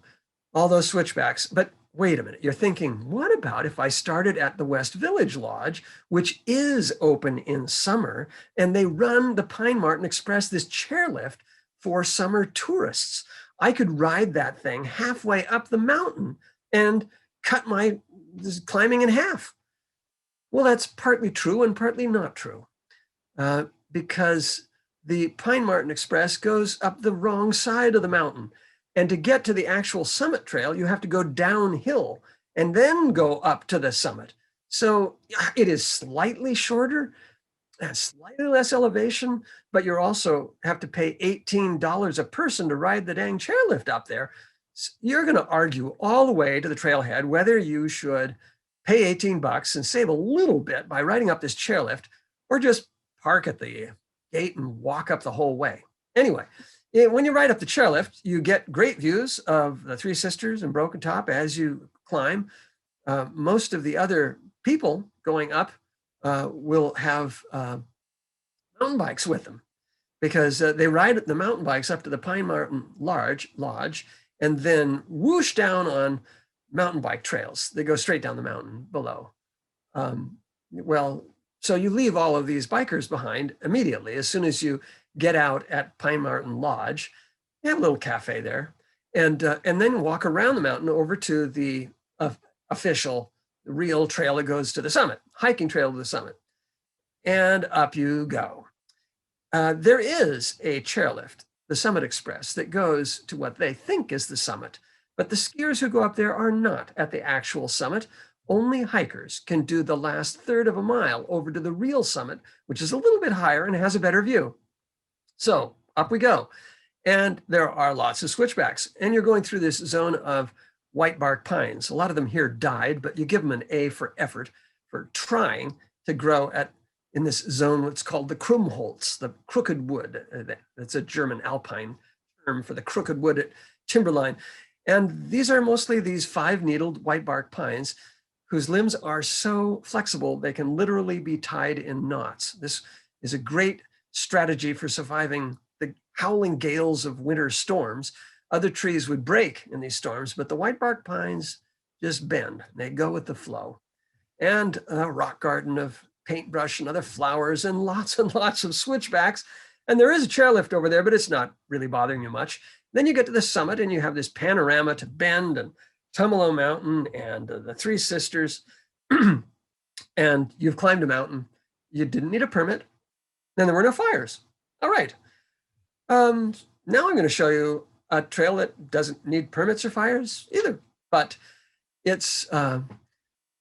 all those switchbacks. But wait a minute, you're thinking, what about if I started at the West Village Lodge, which is open in summer, and they run the Pine Marten Express, this chairlift for summer tourists? I could ride that thing halfway up the mountain and cut my climbing in half. Well, that's partly true and partly not true, because the Pine Marten Express goes up the wrong side of the mountain. And to get to the actual summit trail, you have to go downhill and then go up to the summit. So it is slightly shorter, slightly less elevation, but you also have to pay $18 a person to ride the dang chairlift up there. So you're going to argue all the way to the trailhead whether you should pay 18 bucks and save a little bit by riding up this chairlift, or just park at the gate and walk up the whole way. Anyway, when you ride up the chairlift, you get great views of the Three Sisters and Broken Top as you climb. Most of the other people going up will have mountain bikes with them, because they ride the mountain bikes up to the Pine Marten Lodge and then whoosh down on mountain bike trails. They go straight down the mountain below. So you leave all of these bikers behind immediately. As soon as you get out at Pine Marten Lodge, you have a little cafe there, and then walk around the mountain over to the official, real trail that goes to the summit, hiking trail to the summit. And up you go. There is a chairlift, the Summit Express, that goes to what they think is the summit, but the skiers who go up there are not at the actual summit. Only hikers can do the last third of a mile over to the real summit, which is a little bit higher and has a better view. So up we go. And there are lots of switchbacks. And you're going through this zone of white bark pines. A lot of them here died, but you give them an A for effort for trying to grow in this zone, what's called the Krummholz, the crooked wood. That's a German alpine term for the crooked wood at timberline. And these are mostly these 5-needled white bark pines whose limbs are so flexible they can literally be tied in knots. This is a great strategy for surviving the howling gales of winter storms. Other trees would break in these storms, but the white bark pines just bend. They go with the flow. And a rock garden of paintbrush and other flowers and lots of switchbacks. And there is a chairlift over there, but it's not really bothering you much. Then you get to the summit and you have this panorama to Bend and Tumalo Mountain and the Three Sisters. And you've climbed a mountain. You didn't need a permit. And there were no fires. All right. Now I'm going to show you a trail that doesn't need permits or fires either, but it's kind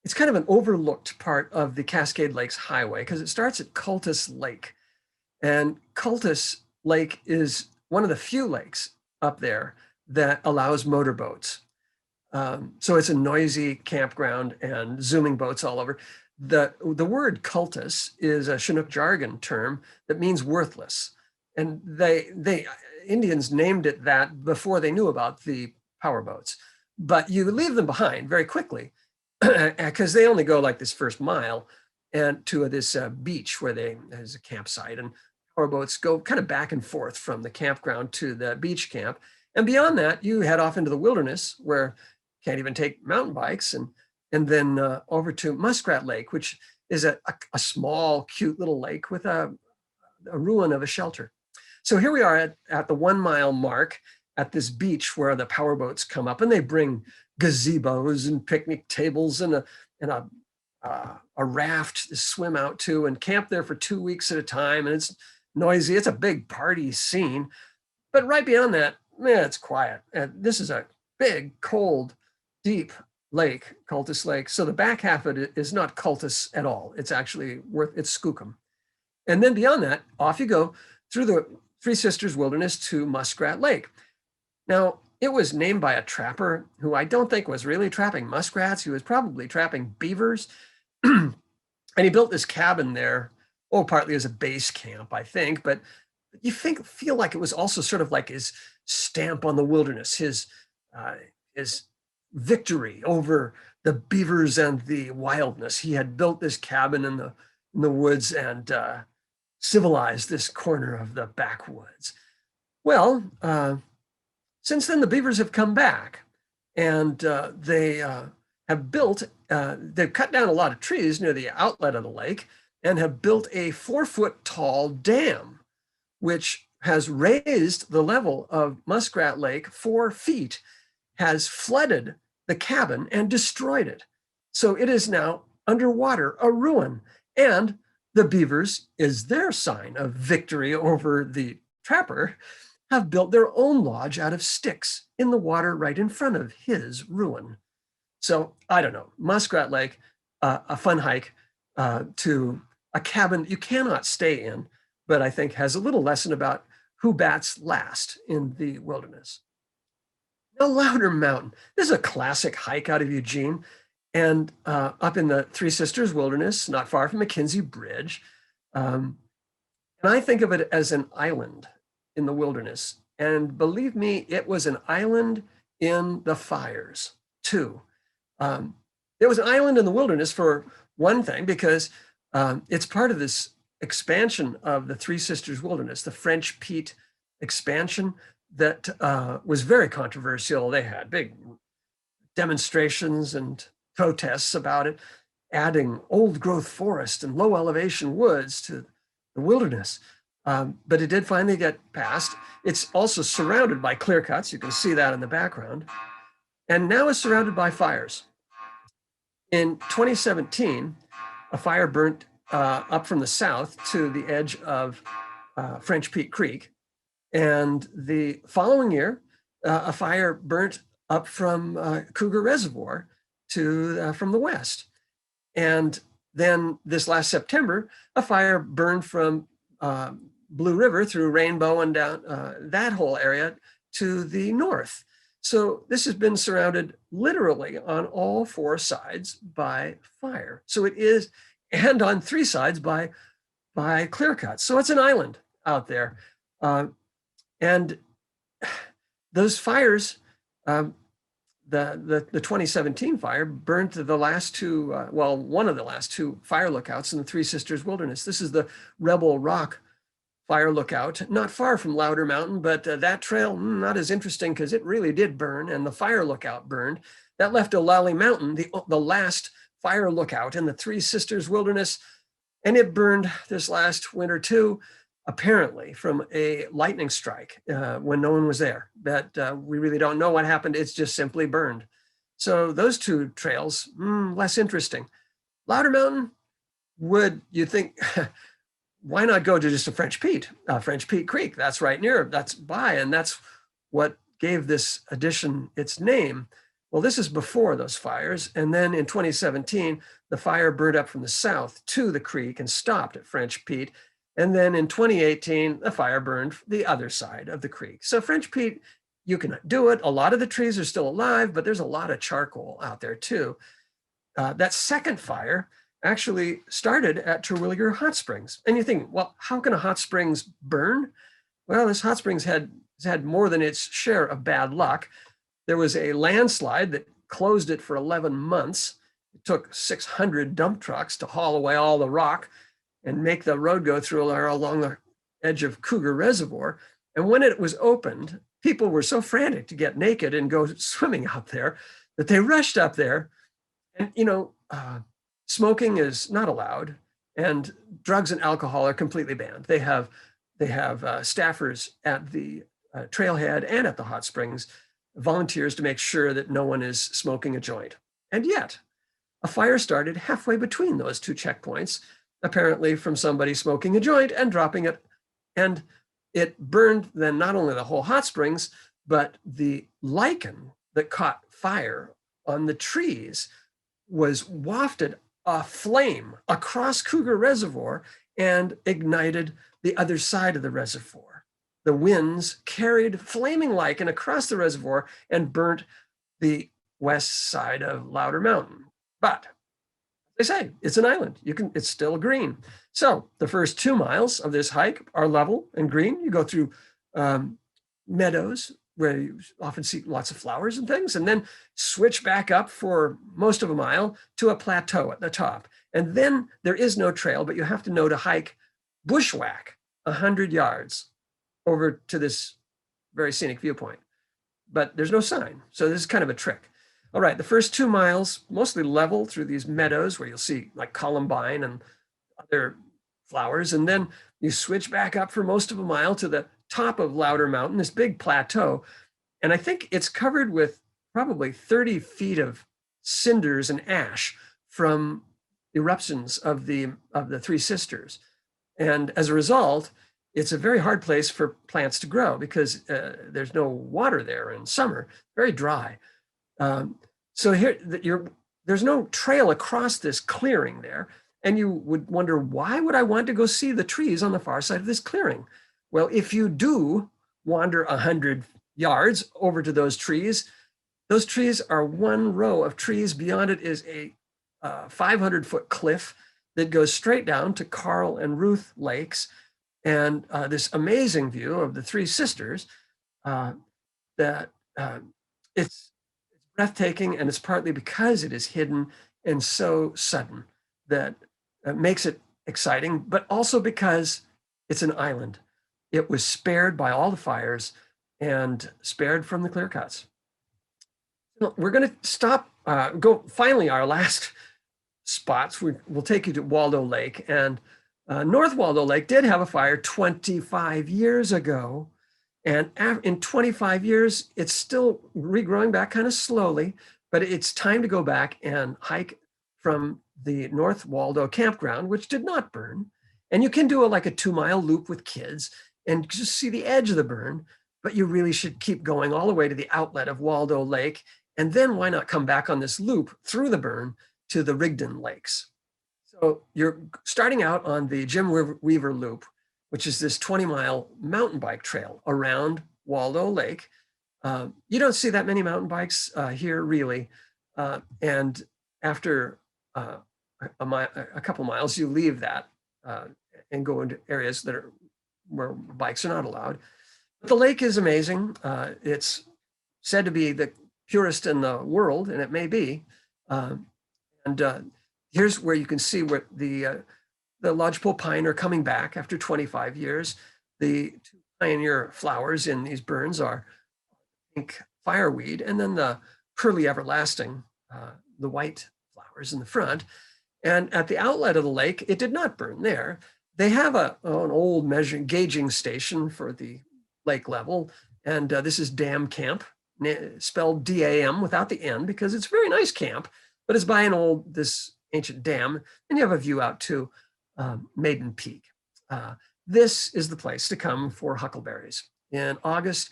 of an overlooked part of the Cascade Lakes Highway because it starts at Cultus Lake. And Cultus Lake is one of the few lakes up there that allows motorboats. So it's a noisy campground and zooming boats all over. The word cultus is a Chinook jargon term that means worthless. And Indians named it that before they knew about the power boats. But you leave them behind very quickly because they only go like this first mile and to this beach where there's a campsite, and power boats go kind of back and forth from the campground to the beach camp. And beyond that, you head off into the wilderness where you can't even take mountain bikes, and then over to Muskrat Lake, which is a small, cute little lake with a ruin of a shelter. So here we are at the 1 mile mark at this beach where the power boats come up, and they bring gazebos and picnic tables and a raft to swim out to and camp there for 2 weeks at a time. And it's noisy. It's a big party scene. But right beyond that, it's quiet. And this is a big, cold, deep lake, Cultus Lake. So the back half of it is not Cultus at all. It's actually it's Skookum. And then beyond that, off you go through the Three Sisters Wilderness to Muskrat Lake. Now, it was named by a trapper who I don't think was really trapping muskrats. He was probably trapping beavers. And he built this cabin there, partly as a base camp, I think, but you feel like it was also sort of like his stamp on the wilderness, his victory over the beavers and the wildness. He had built this cabin in the woods and civilized this corner of the backwoods. Well, since then the beavers have come back, and they have built, they've cut down a lot of trees near the outlet of the lake and have built a 4-foot tall dam, which has raised the level of Muskrat Lake 4 feet, has flooded the cabin and destroyed it. So it is now underwater, a ruin. And the beavers, is their sign of victory over the trapper, have built their own lodge out of sticks in the water right in front of his ruin. So I don't know, Muskrat Lake, a fun hike to a cabin you cannot stay in, but I think has a little lesson about who bats last in the wilderness. Now, Louder Mountain. This is a classic hike out of Eugene, and up in the Three Sisters Wilderness, not far from McKenzie Bridge. And I think of it as an island in the wilderness. And believe me, it was an island in the fires too. It was an island in the wilderness for one thing, because it's part of this expansion of the Three Sisters Wilderness, the French peat expansion that was very controversial. They had big demonstrations and protests about it, adding old growth forest and low elevation woods to the wilderness. But it did finally get passed. It's also surrounded by clear cuts. You can see that in the background. And now it's surrounded by fires. In 2017, a fire burnt up from the south to the edge of French Peak Creek. And the following year, a fire burnt up from Cougar Reservoir from the west. And then this last September, a fire burned from Blue River through Rainbow and down that whole area to the north. So this has been surrounded literally on all 4 sides by fire. So it is, and on 3 sides by clear cuts. So it's an island out there. And those fires, the 2017 fire burnt the last 2, one of the last 2 fire lookouts in the Three Sisters Wilderness. This is the Rebel Rock fire lookout, not far from Louder Mountain, but that trail, not as interesting because it really did burn, and the fire lookout burned. That left O'Lally Mountain, the last fire lookout in the Three Sisters Wilderness, and it burned this last winter too, apparently from a lightning strike when no one was there. But we really don't know what happened. It's just simply burned. So those 2 trails, less interesting. Louder Mountain, would you think, why not go to just a French Peak Creek? That's right near, that's by, and that's what gave this addition its name. Well, this is before those fires. And then in 2017, the fire burned up from the south to the creek and stopped at French Peak. And then in 2018, the fire burned the other side of the creek. So French Peak, you can do it. A lot of the trees are still alive, but there's a lot of charcoal out there too. That second fire actually started at Terwilliger Hot Springs. And you think, well, how can a hot springs burn? Well, this hot springs had more than its share of bad luck. There was a landslide that closed it for 11 months. It took 600 dump trucks to haul away all the rock and make the road go through along the edge of Cougar Reservoir. And when it was opened, people were so frantic to get naked and go swimming out there that they rushed up there. And, smoking is not allowed, and drugs and alcohol are completely banned. They have staffers at the trailhead and at the hot springs, volunteers to make sure that no one is smoking a joint. And yet, a fire started halfway between those two checkpoints, apparently from somebody smoking a joint and dropping it. And it burned then not only the whole hot springs, but the lichen that caught fire on the trees was wafted aflame across Cougar Reservoir and ignited the other side of the reservoir. The winds carried flaming lichen across the reservoir and burnt the west side of Louder Mountain. But they say it's an island. It's still green. So the first 2 miles of this hike are level and green. You go through meadows where you often see lots of flowers and things, and then switch back up for most of a mile to a plateau at the top. And then there is no trail, but you have to know to hike bushwhack 100 yards over to this very scenic viewpoint. But there's no sign. So this is kind of a trick. All right, the first 2 miles, mostly level through these meadows where you'll see like columbine and other flowers. And then you switch back up for most of a mile to the top of Louder Mountain, this big plateau. And I think it's covered with probably 30 feet of cinders and ash from eruptions of the Three Sisters. And as a result, it's a very hard place for plants to grow because there's no water there in summer, very dry. So here, there's no trail across this clearing there. And you would wonder, why would I want to go see the trees on the far side of this clearing? Well, if you do wander 100 yards over to those trees are one row of trees. Beyond it is a 500-foot cliff that goes straight down to Carl and Ruth Lakes, and this amazing view of the Three Sisters that it's breathtaking, and it's partly because it is hidden and so sudden that makes it exciting, but also because it's an island. It was spared by all the fires and spared from the clear cuts. We're going to stop, finally, our last spots. We'll take you to Waldo Lake. And North Waldo Lake did have a fire 25 years ago. And in 25 years, it's still regrowing back kind of slowly, but it's time to go back and hike from the North Waldo campground, which did not burn. And you can do like a 2-mile loop with kids and just see the edge of the burn, but you really should keep going all the way to the outlet of Waldo Lake. And then why not come back on this loop through the burn to the Rigdon Lakes? So you're starting out on the Jim Weaver Loop, which is this 20-mile mountain bike trail around Waldo Lake. You don't see that many mountain bikes here, really. And after a couple miles, you leave that and go into areas that are where bikes are not allowed. But the lake is amazing. It's said to be the purest in the world, and it may be. Here's where you can see where the lodgepole pine are coming back after 25 years. The two pioneer flowers in these burns are pink fireweed, and then the pearly everlasting, the white flowers in the front. And at the outlet of the lake, it did not burn there. They have an old gauging station for the lake level. And this is Dam Camp, spelled D-A-M without the N, because it's a very nice camp, but it's by this ancient dam. And you have a view out to Maiden Peak. This is the place to come for huckleberries. In August,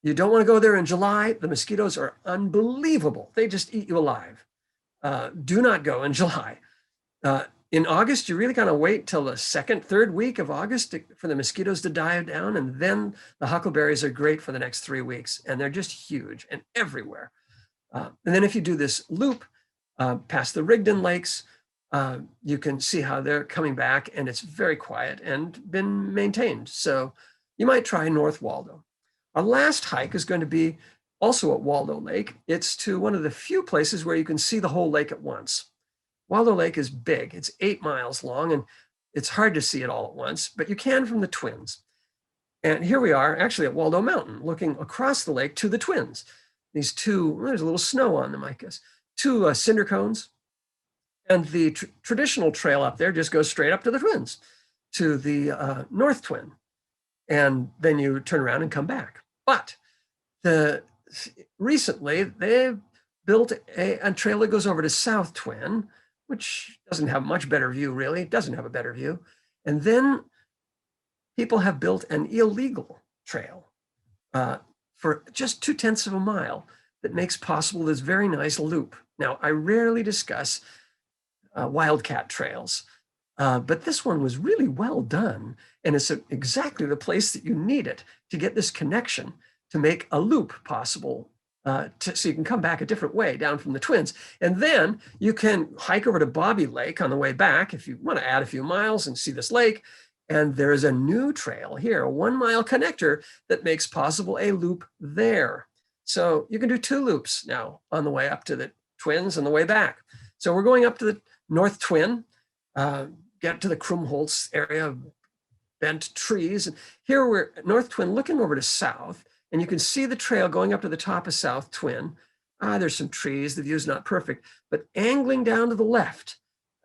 You don't want to go there in July. The mosquitoes are unbelievable. They just eat you alive. Do not go in July. In August, you really kind of wait till the second, third week of August for the mosquitoes to die down. And then the huckleberries are great for the next 3 weeks. And they're just huge and everywhere. And then if you do this loop past the Rigdon Lakes, you can see how they're coming back, and it's very quiet and been maintained. So you might try North Waldo. Our last hike is going to be also at Waldo Lake. It's to one of the few places where you can see the whole lake at once. Waldo Lake is big. It's 8 miles long, and it's hard to see it all at once, but you can from the Twins. And here we are actually at Waldo Mountain, looking across the lake to the Twins. These two, there's a little snow on them, I guess, 2 cinder cones. And the traditional trail up there just goes straight up to the Twins, to the North Twin. And then you turn around and come back. But recently, they've built a trail that goes over to South Twin, which doesn't have much better view, really. It doesn't have a better view. And then people have built an illegal trail for just 0.2 of a mile that makes possible this very nice loop. Now, I rarely discuss wildcat trails, but this one was really well done. And it's exactly the place that you need it to get this connection to make a loop possible. So you can come back a different way down from the Twins. And then you can hike over to Bobby Lake on the way back if you want to add a few miles and see this lake. And there is a new trail here, a 1 mile connector that makes possible a loop there. So you can do 2 loops now on the way up to the Twins and the way back. So we're going up to the North Twin, get to the Krumholtz area of bent trees. And here we're at North Twin looking over to South. And you can see the trail going up to the top of South Twin. There's some trees, the view's not perfect, but angling down to the left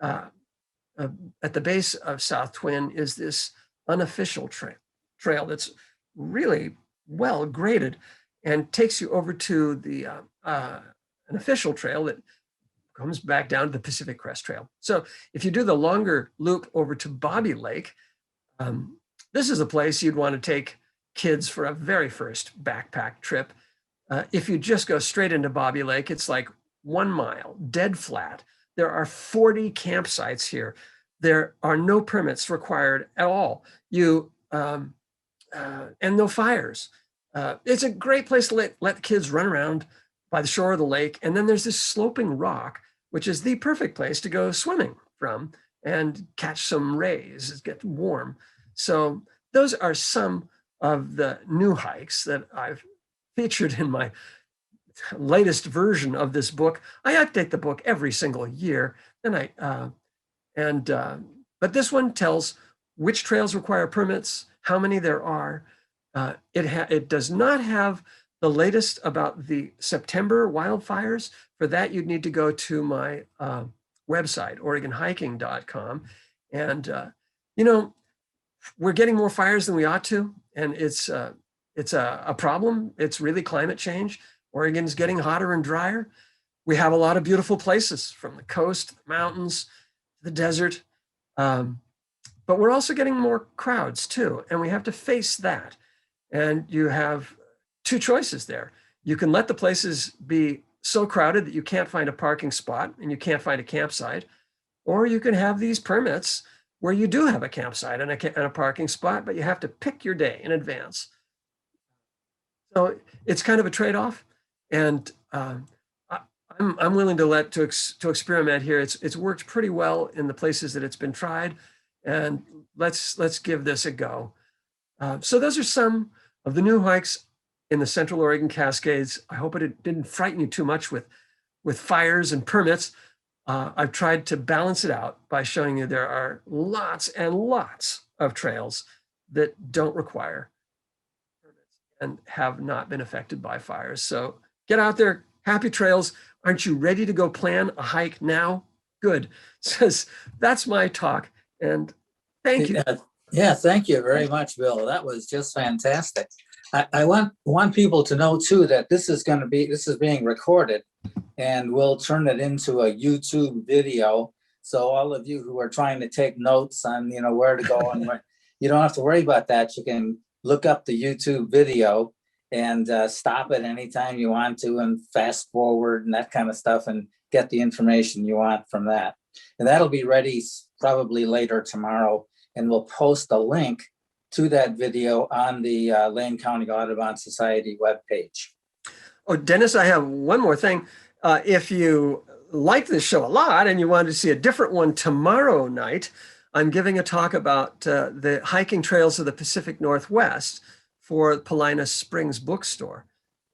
at the base of South Twin is this unofficial trail that's really well graded and takes you over to the an official trail that comes back down to the Pacific Crest Trail. So if you do the longer loop over to Bobby Lake, this is a place you'd want to take kids for a very first backpack trip. If you just go straight into Bobby Lake, it's like 1 mile, dead flat. There are 40 campsites here. There are no permits required at all. And no fires. It's a great place to let the kids run around by the shore of the lake. And then there's this sloping rock, which is the perfect place to go swimming from and catch some rays, get warm. So those are some of the new hikes that I've featured in my latest version of this book. I update the book every single year, but this one tells which trails require permits, how many there are. It does not have the latest about the September wildfires. For that, you'd need to go to my website, OregonHiking.com. And we're getting more fires than we ought to, and it's a problem. It's really climate change. Oregon's getting hotter and drier. We have a lot of beautiful places, from the coast, the mountains, the desert, but we're also getting more crowds too, and we have to face that. And you have 2 choices there. You can let the places be so crowded that you can't find a parking spot and you can't find a campsite, or you can have these permits where you do have a campsite and a parking spot, but you have to pick your day in advance. So it's kind of a trade-off, and I'm willing to experiment here. It's worked pretty well in the places that it's been tried, and let's give this a go. So those are some of the new hikes in the Central Oregon Cascades. I hope it didn't frighten you too much with fires and permits. I've tried to balance it out by showing you there are lots and lots of trails that don't require permits and have not been affected by fires. So get out there, happy trails. Aren't you ready to go plan a hike now? Good. Says that's my talk, and thank you. Yeah, thank you very much, Bill. That was just fantastic. I want people to know too that this is being recorded, and we'll turn it into a YouTube video. So all of you who are trying to take notes on where to go and where, you don't have to worry about that. You can look up the YouTube video, and stop it anytime you want to and fast forward and that kind of stuff and get the information you want from that. And that'll be ready probably later tomorrow, and we'll post a link to that video on the Lane County Audubon Society webpage. Oh, Dennis, I have one more thing. If you like this show a lot and you want to see a different one tomorrow night, I'm giving a talk about the hiking trails of the Pacific Northwest for Paulina Springs Bookstore.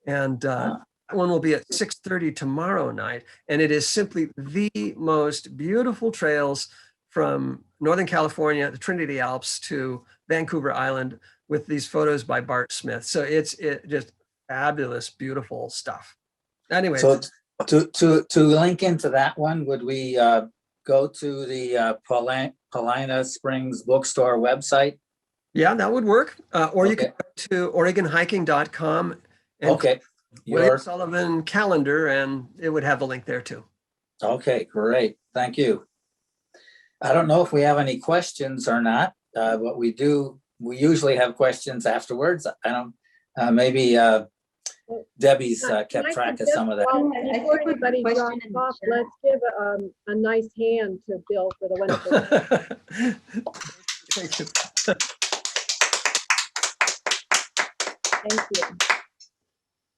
And that one will be at 6:30 tomorrow night. And it is simply the most beautiful trails from Northern California, the Trinity Alps to Vancouver Island, with these photos by Bart Smith. So it's just fabulous, beautiful stuff. Anyway. So to link into that one, would we go to the Paulina Springs Bookstore website? Yeah, that would work. Or you Okay. can go to OregonHiking.com and Okay. Bill Sullivan calendar, and it would have the link there too. Okay, great. Thank you. I don't know if we have any questions or not, but we usually have questions afterwards. I don't, maybe Debbie's Can I kept track of suggest, some of that. Well, I think before we have a anybody question drops in the off, chat. let's give a nice hand to Bill for the wonderful. Thank you. Thank you.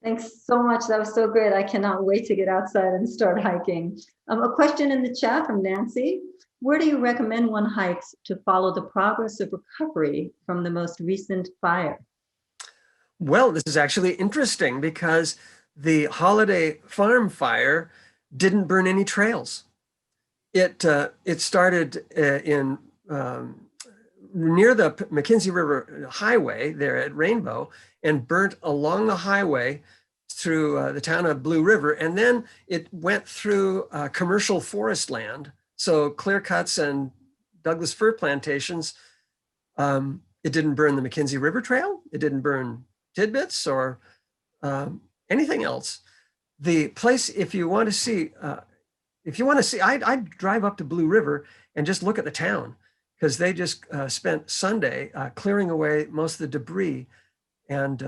Thanks so much. That was so great. I cannot wait to get outside and start hiking. A question in the chat from Nancy. Where do you recommend one hikes to follow the progress of recovery from the most recent fire? Well, this is actually interesting because the Holiday Farm fire didn't burn any trails. It started in near the McKenzie River Highway there at Rainbow and burnt along the highway through the town of Blue River. And then it went through commercial forest land. So clear cuts and Douglas fir plantations. It didn't burn the McKenzie River Trail. It didn't burn tidbits or anything else. The place, if you want to see, I'd drive up to Blue River and just look at the town, because they just spent Sunday clearing away most of the debris. And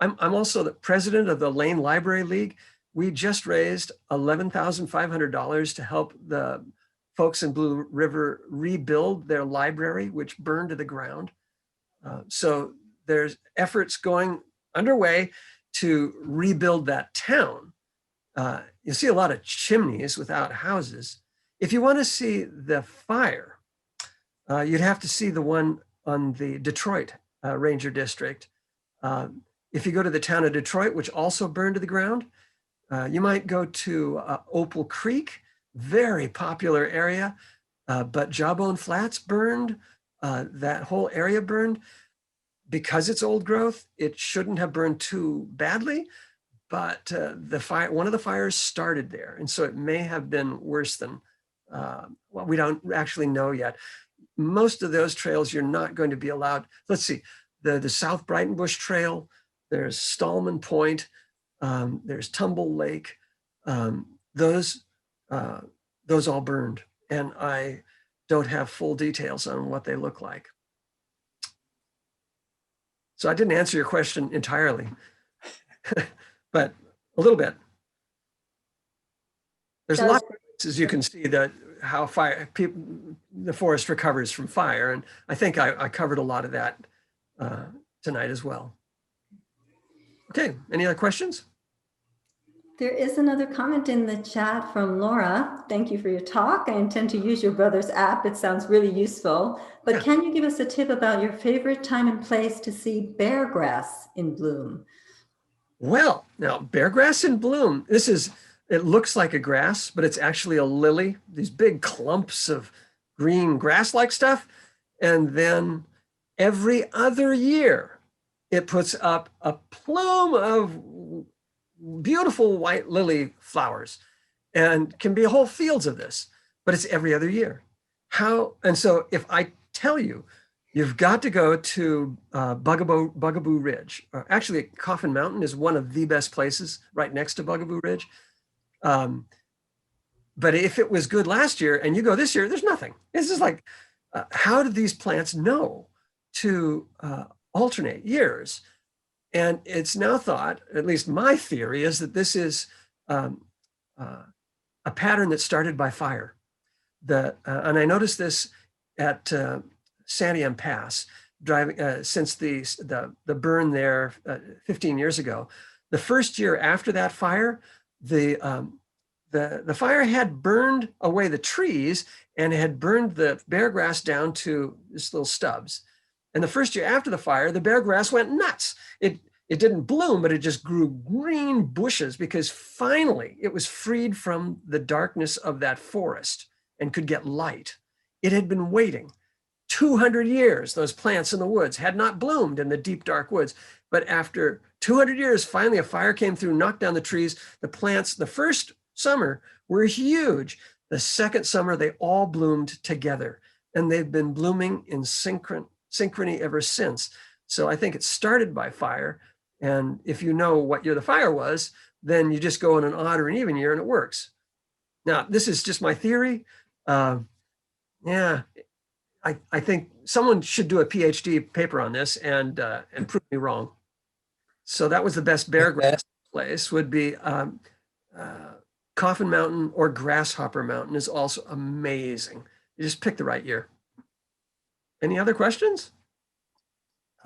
I'm also the president of the Lane Library League. We just raised $11,500 to help the folks in Blue River rebuild their library, which burned to the ground. So there's efforts going underway to rebuild that town. You see a lot of chimneys without houses. If you want to see the fire, you'd have to see the one on the Detroit Ranger District. If you go to the town of Detroit, which also burned to the ground, you might go to Opal Creek, very popular area, but Jawbone Flats burned. That whole area burned. Because it's old growth, it shouldn't have burned too badly, but the fire, one of the fires started there. And so it may have been worse than, well, we don't actually know yet. Most of those trails, you're not going to be allowed. Let's see, the South Brighton Bush Trail, there's Stallman Point, there's Tumble Lake. Those all burned, and I don't have full details on what they look like. So I didn't answer your question entirely, but a little bit. There's a lot of places you can see that how the forest recovers from fire. And I think I covered a lot of that tonight as well. Okay, any other questions? There is another comment in the chat from Laura. Thank you for your talk. I intend to use your brother's app. It sounds really useful. But can you give us a tip about your favorite time and place to see bear grass in bloom? Well, now bear grass in bloom, it looks like a grass, but it's actually a lily, these big clumps of green grass-like stuff. And then every other year, it puts up a plume of beautiful white lily flowers, and can be whole fields of this, but it's every other year. And so if I tell you, you've got to go to Bugaboo Ridge. Actually, Coffin Mountain is one of the best places right next to Bugaboo Ridge. But if it was good last year and you go this year, there's nothing. It's just like, how do these plants know to alternate years? And it's now thought, at least my theory is that this is a pattern that started by fire. And I noticed this at Santiam Pass, driving since the burn there 15 years ago. The first year after that fire, the fire had burned away the trees and had burned the bear grass down to just little stubs. And the first year after the fire, the bear grass went nuts. It didn't bloom, but it just grew green bushes because finally it was freed from the darkness of that forest and could get light. It had been waiting 200 years. Those plants in the woods had not bloomed in the deep, dark woods. But after 200 years, finally a fire came through, knocked down the trees. The plants, the first summer, were huge. The second summer, they all bloomed together. And they've been blooming in synchrony ever since. So I think it started by fire. And if you know what year the fire was, then you just go in an odd or an even year and it works. Now, this is just my theory. Yeah, I think someone should do a PhD paper on this and prove me wrong. So that was the best bear grass place would be Coffin Mountain or Grasshopper Mountain is also amazing. You just pick the right year. Any other questions?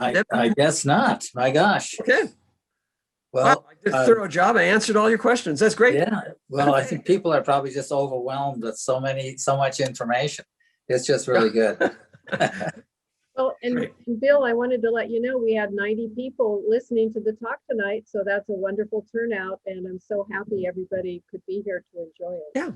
I guess not. My gosh. Okay. Well, wow, I did a thorough job. I answered all your questions. That's great. Yeah. Well, I think people are probably just overwhelmed with so much information. It's just really good. Well, and Bill, I wanted to let you know we had 90 people listening to the talk tonight, so that's a wonderful turnout, and I'm so happy everybody could be here to enjoy it. Yeah,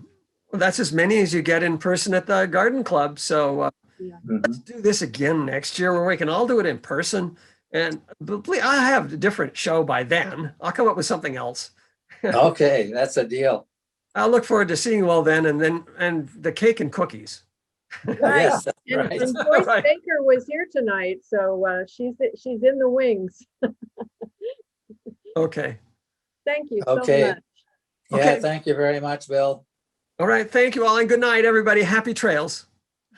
well, that's as many as you get in person at the garden club. So Yeah. let's do this again next year where we can all do it in person. And please, I'll have a different show by then. I'll come up with something else. Okay, that's a deal. I'll look forward to seeing you all then, and the cake and cookies. Right. Yes, that's And, right. and Joyce Right. Baker was here tonight, so she's in the wings. Okay. Thank you so Okay. much. Yeah, Okay. thank you very much, Bill. All right. Thank you all, and good night, everybody. Happy trails.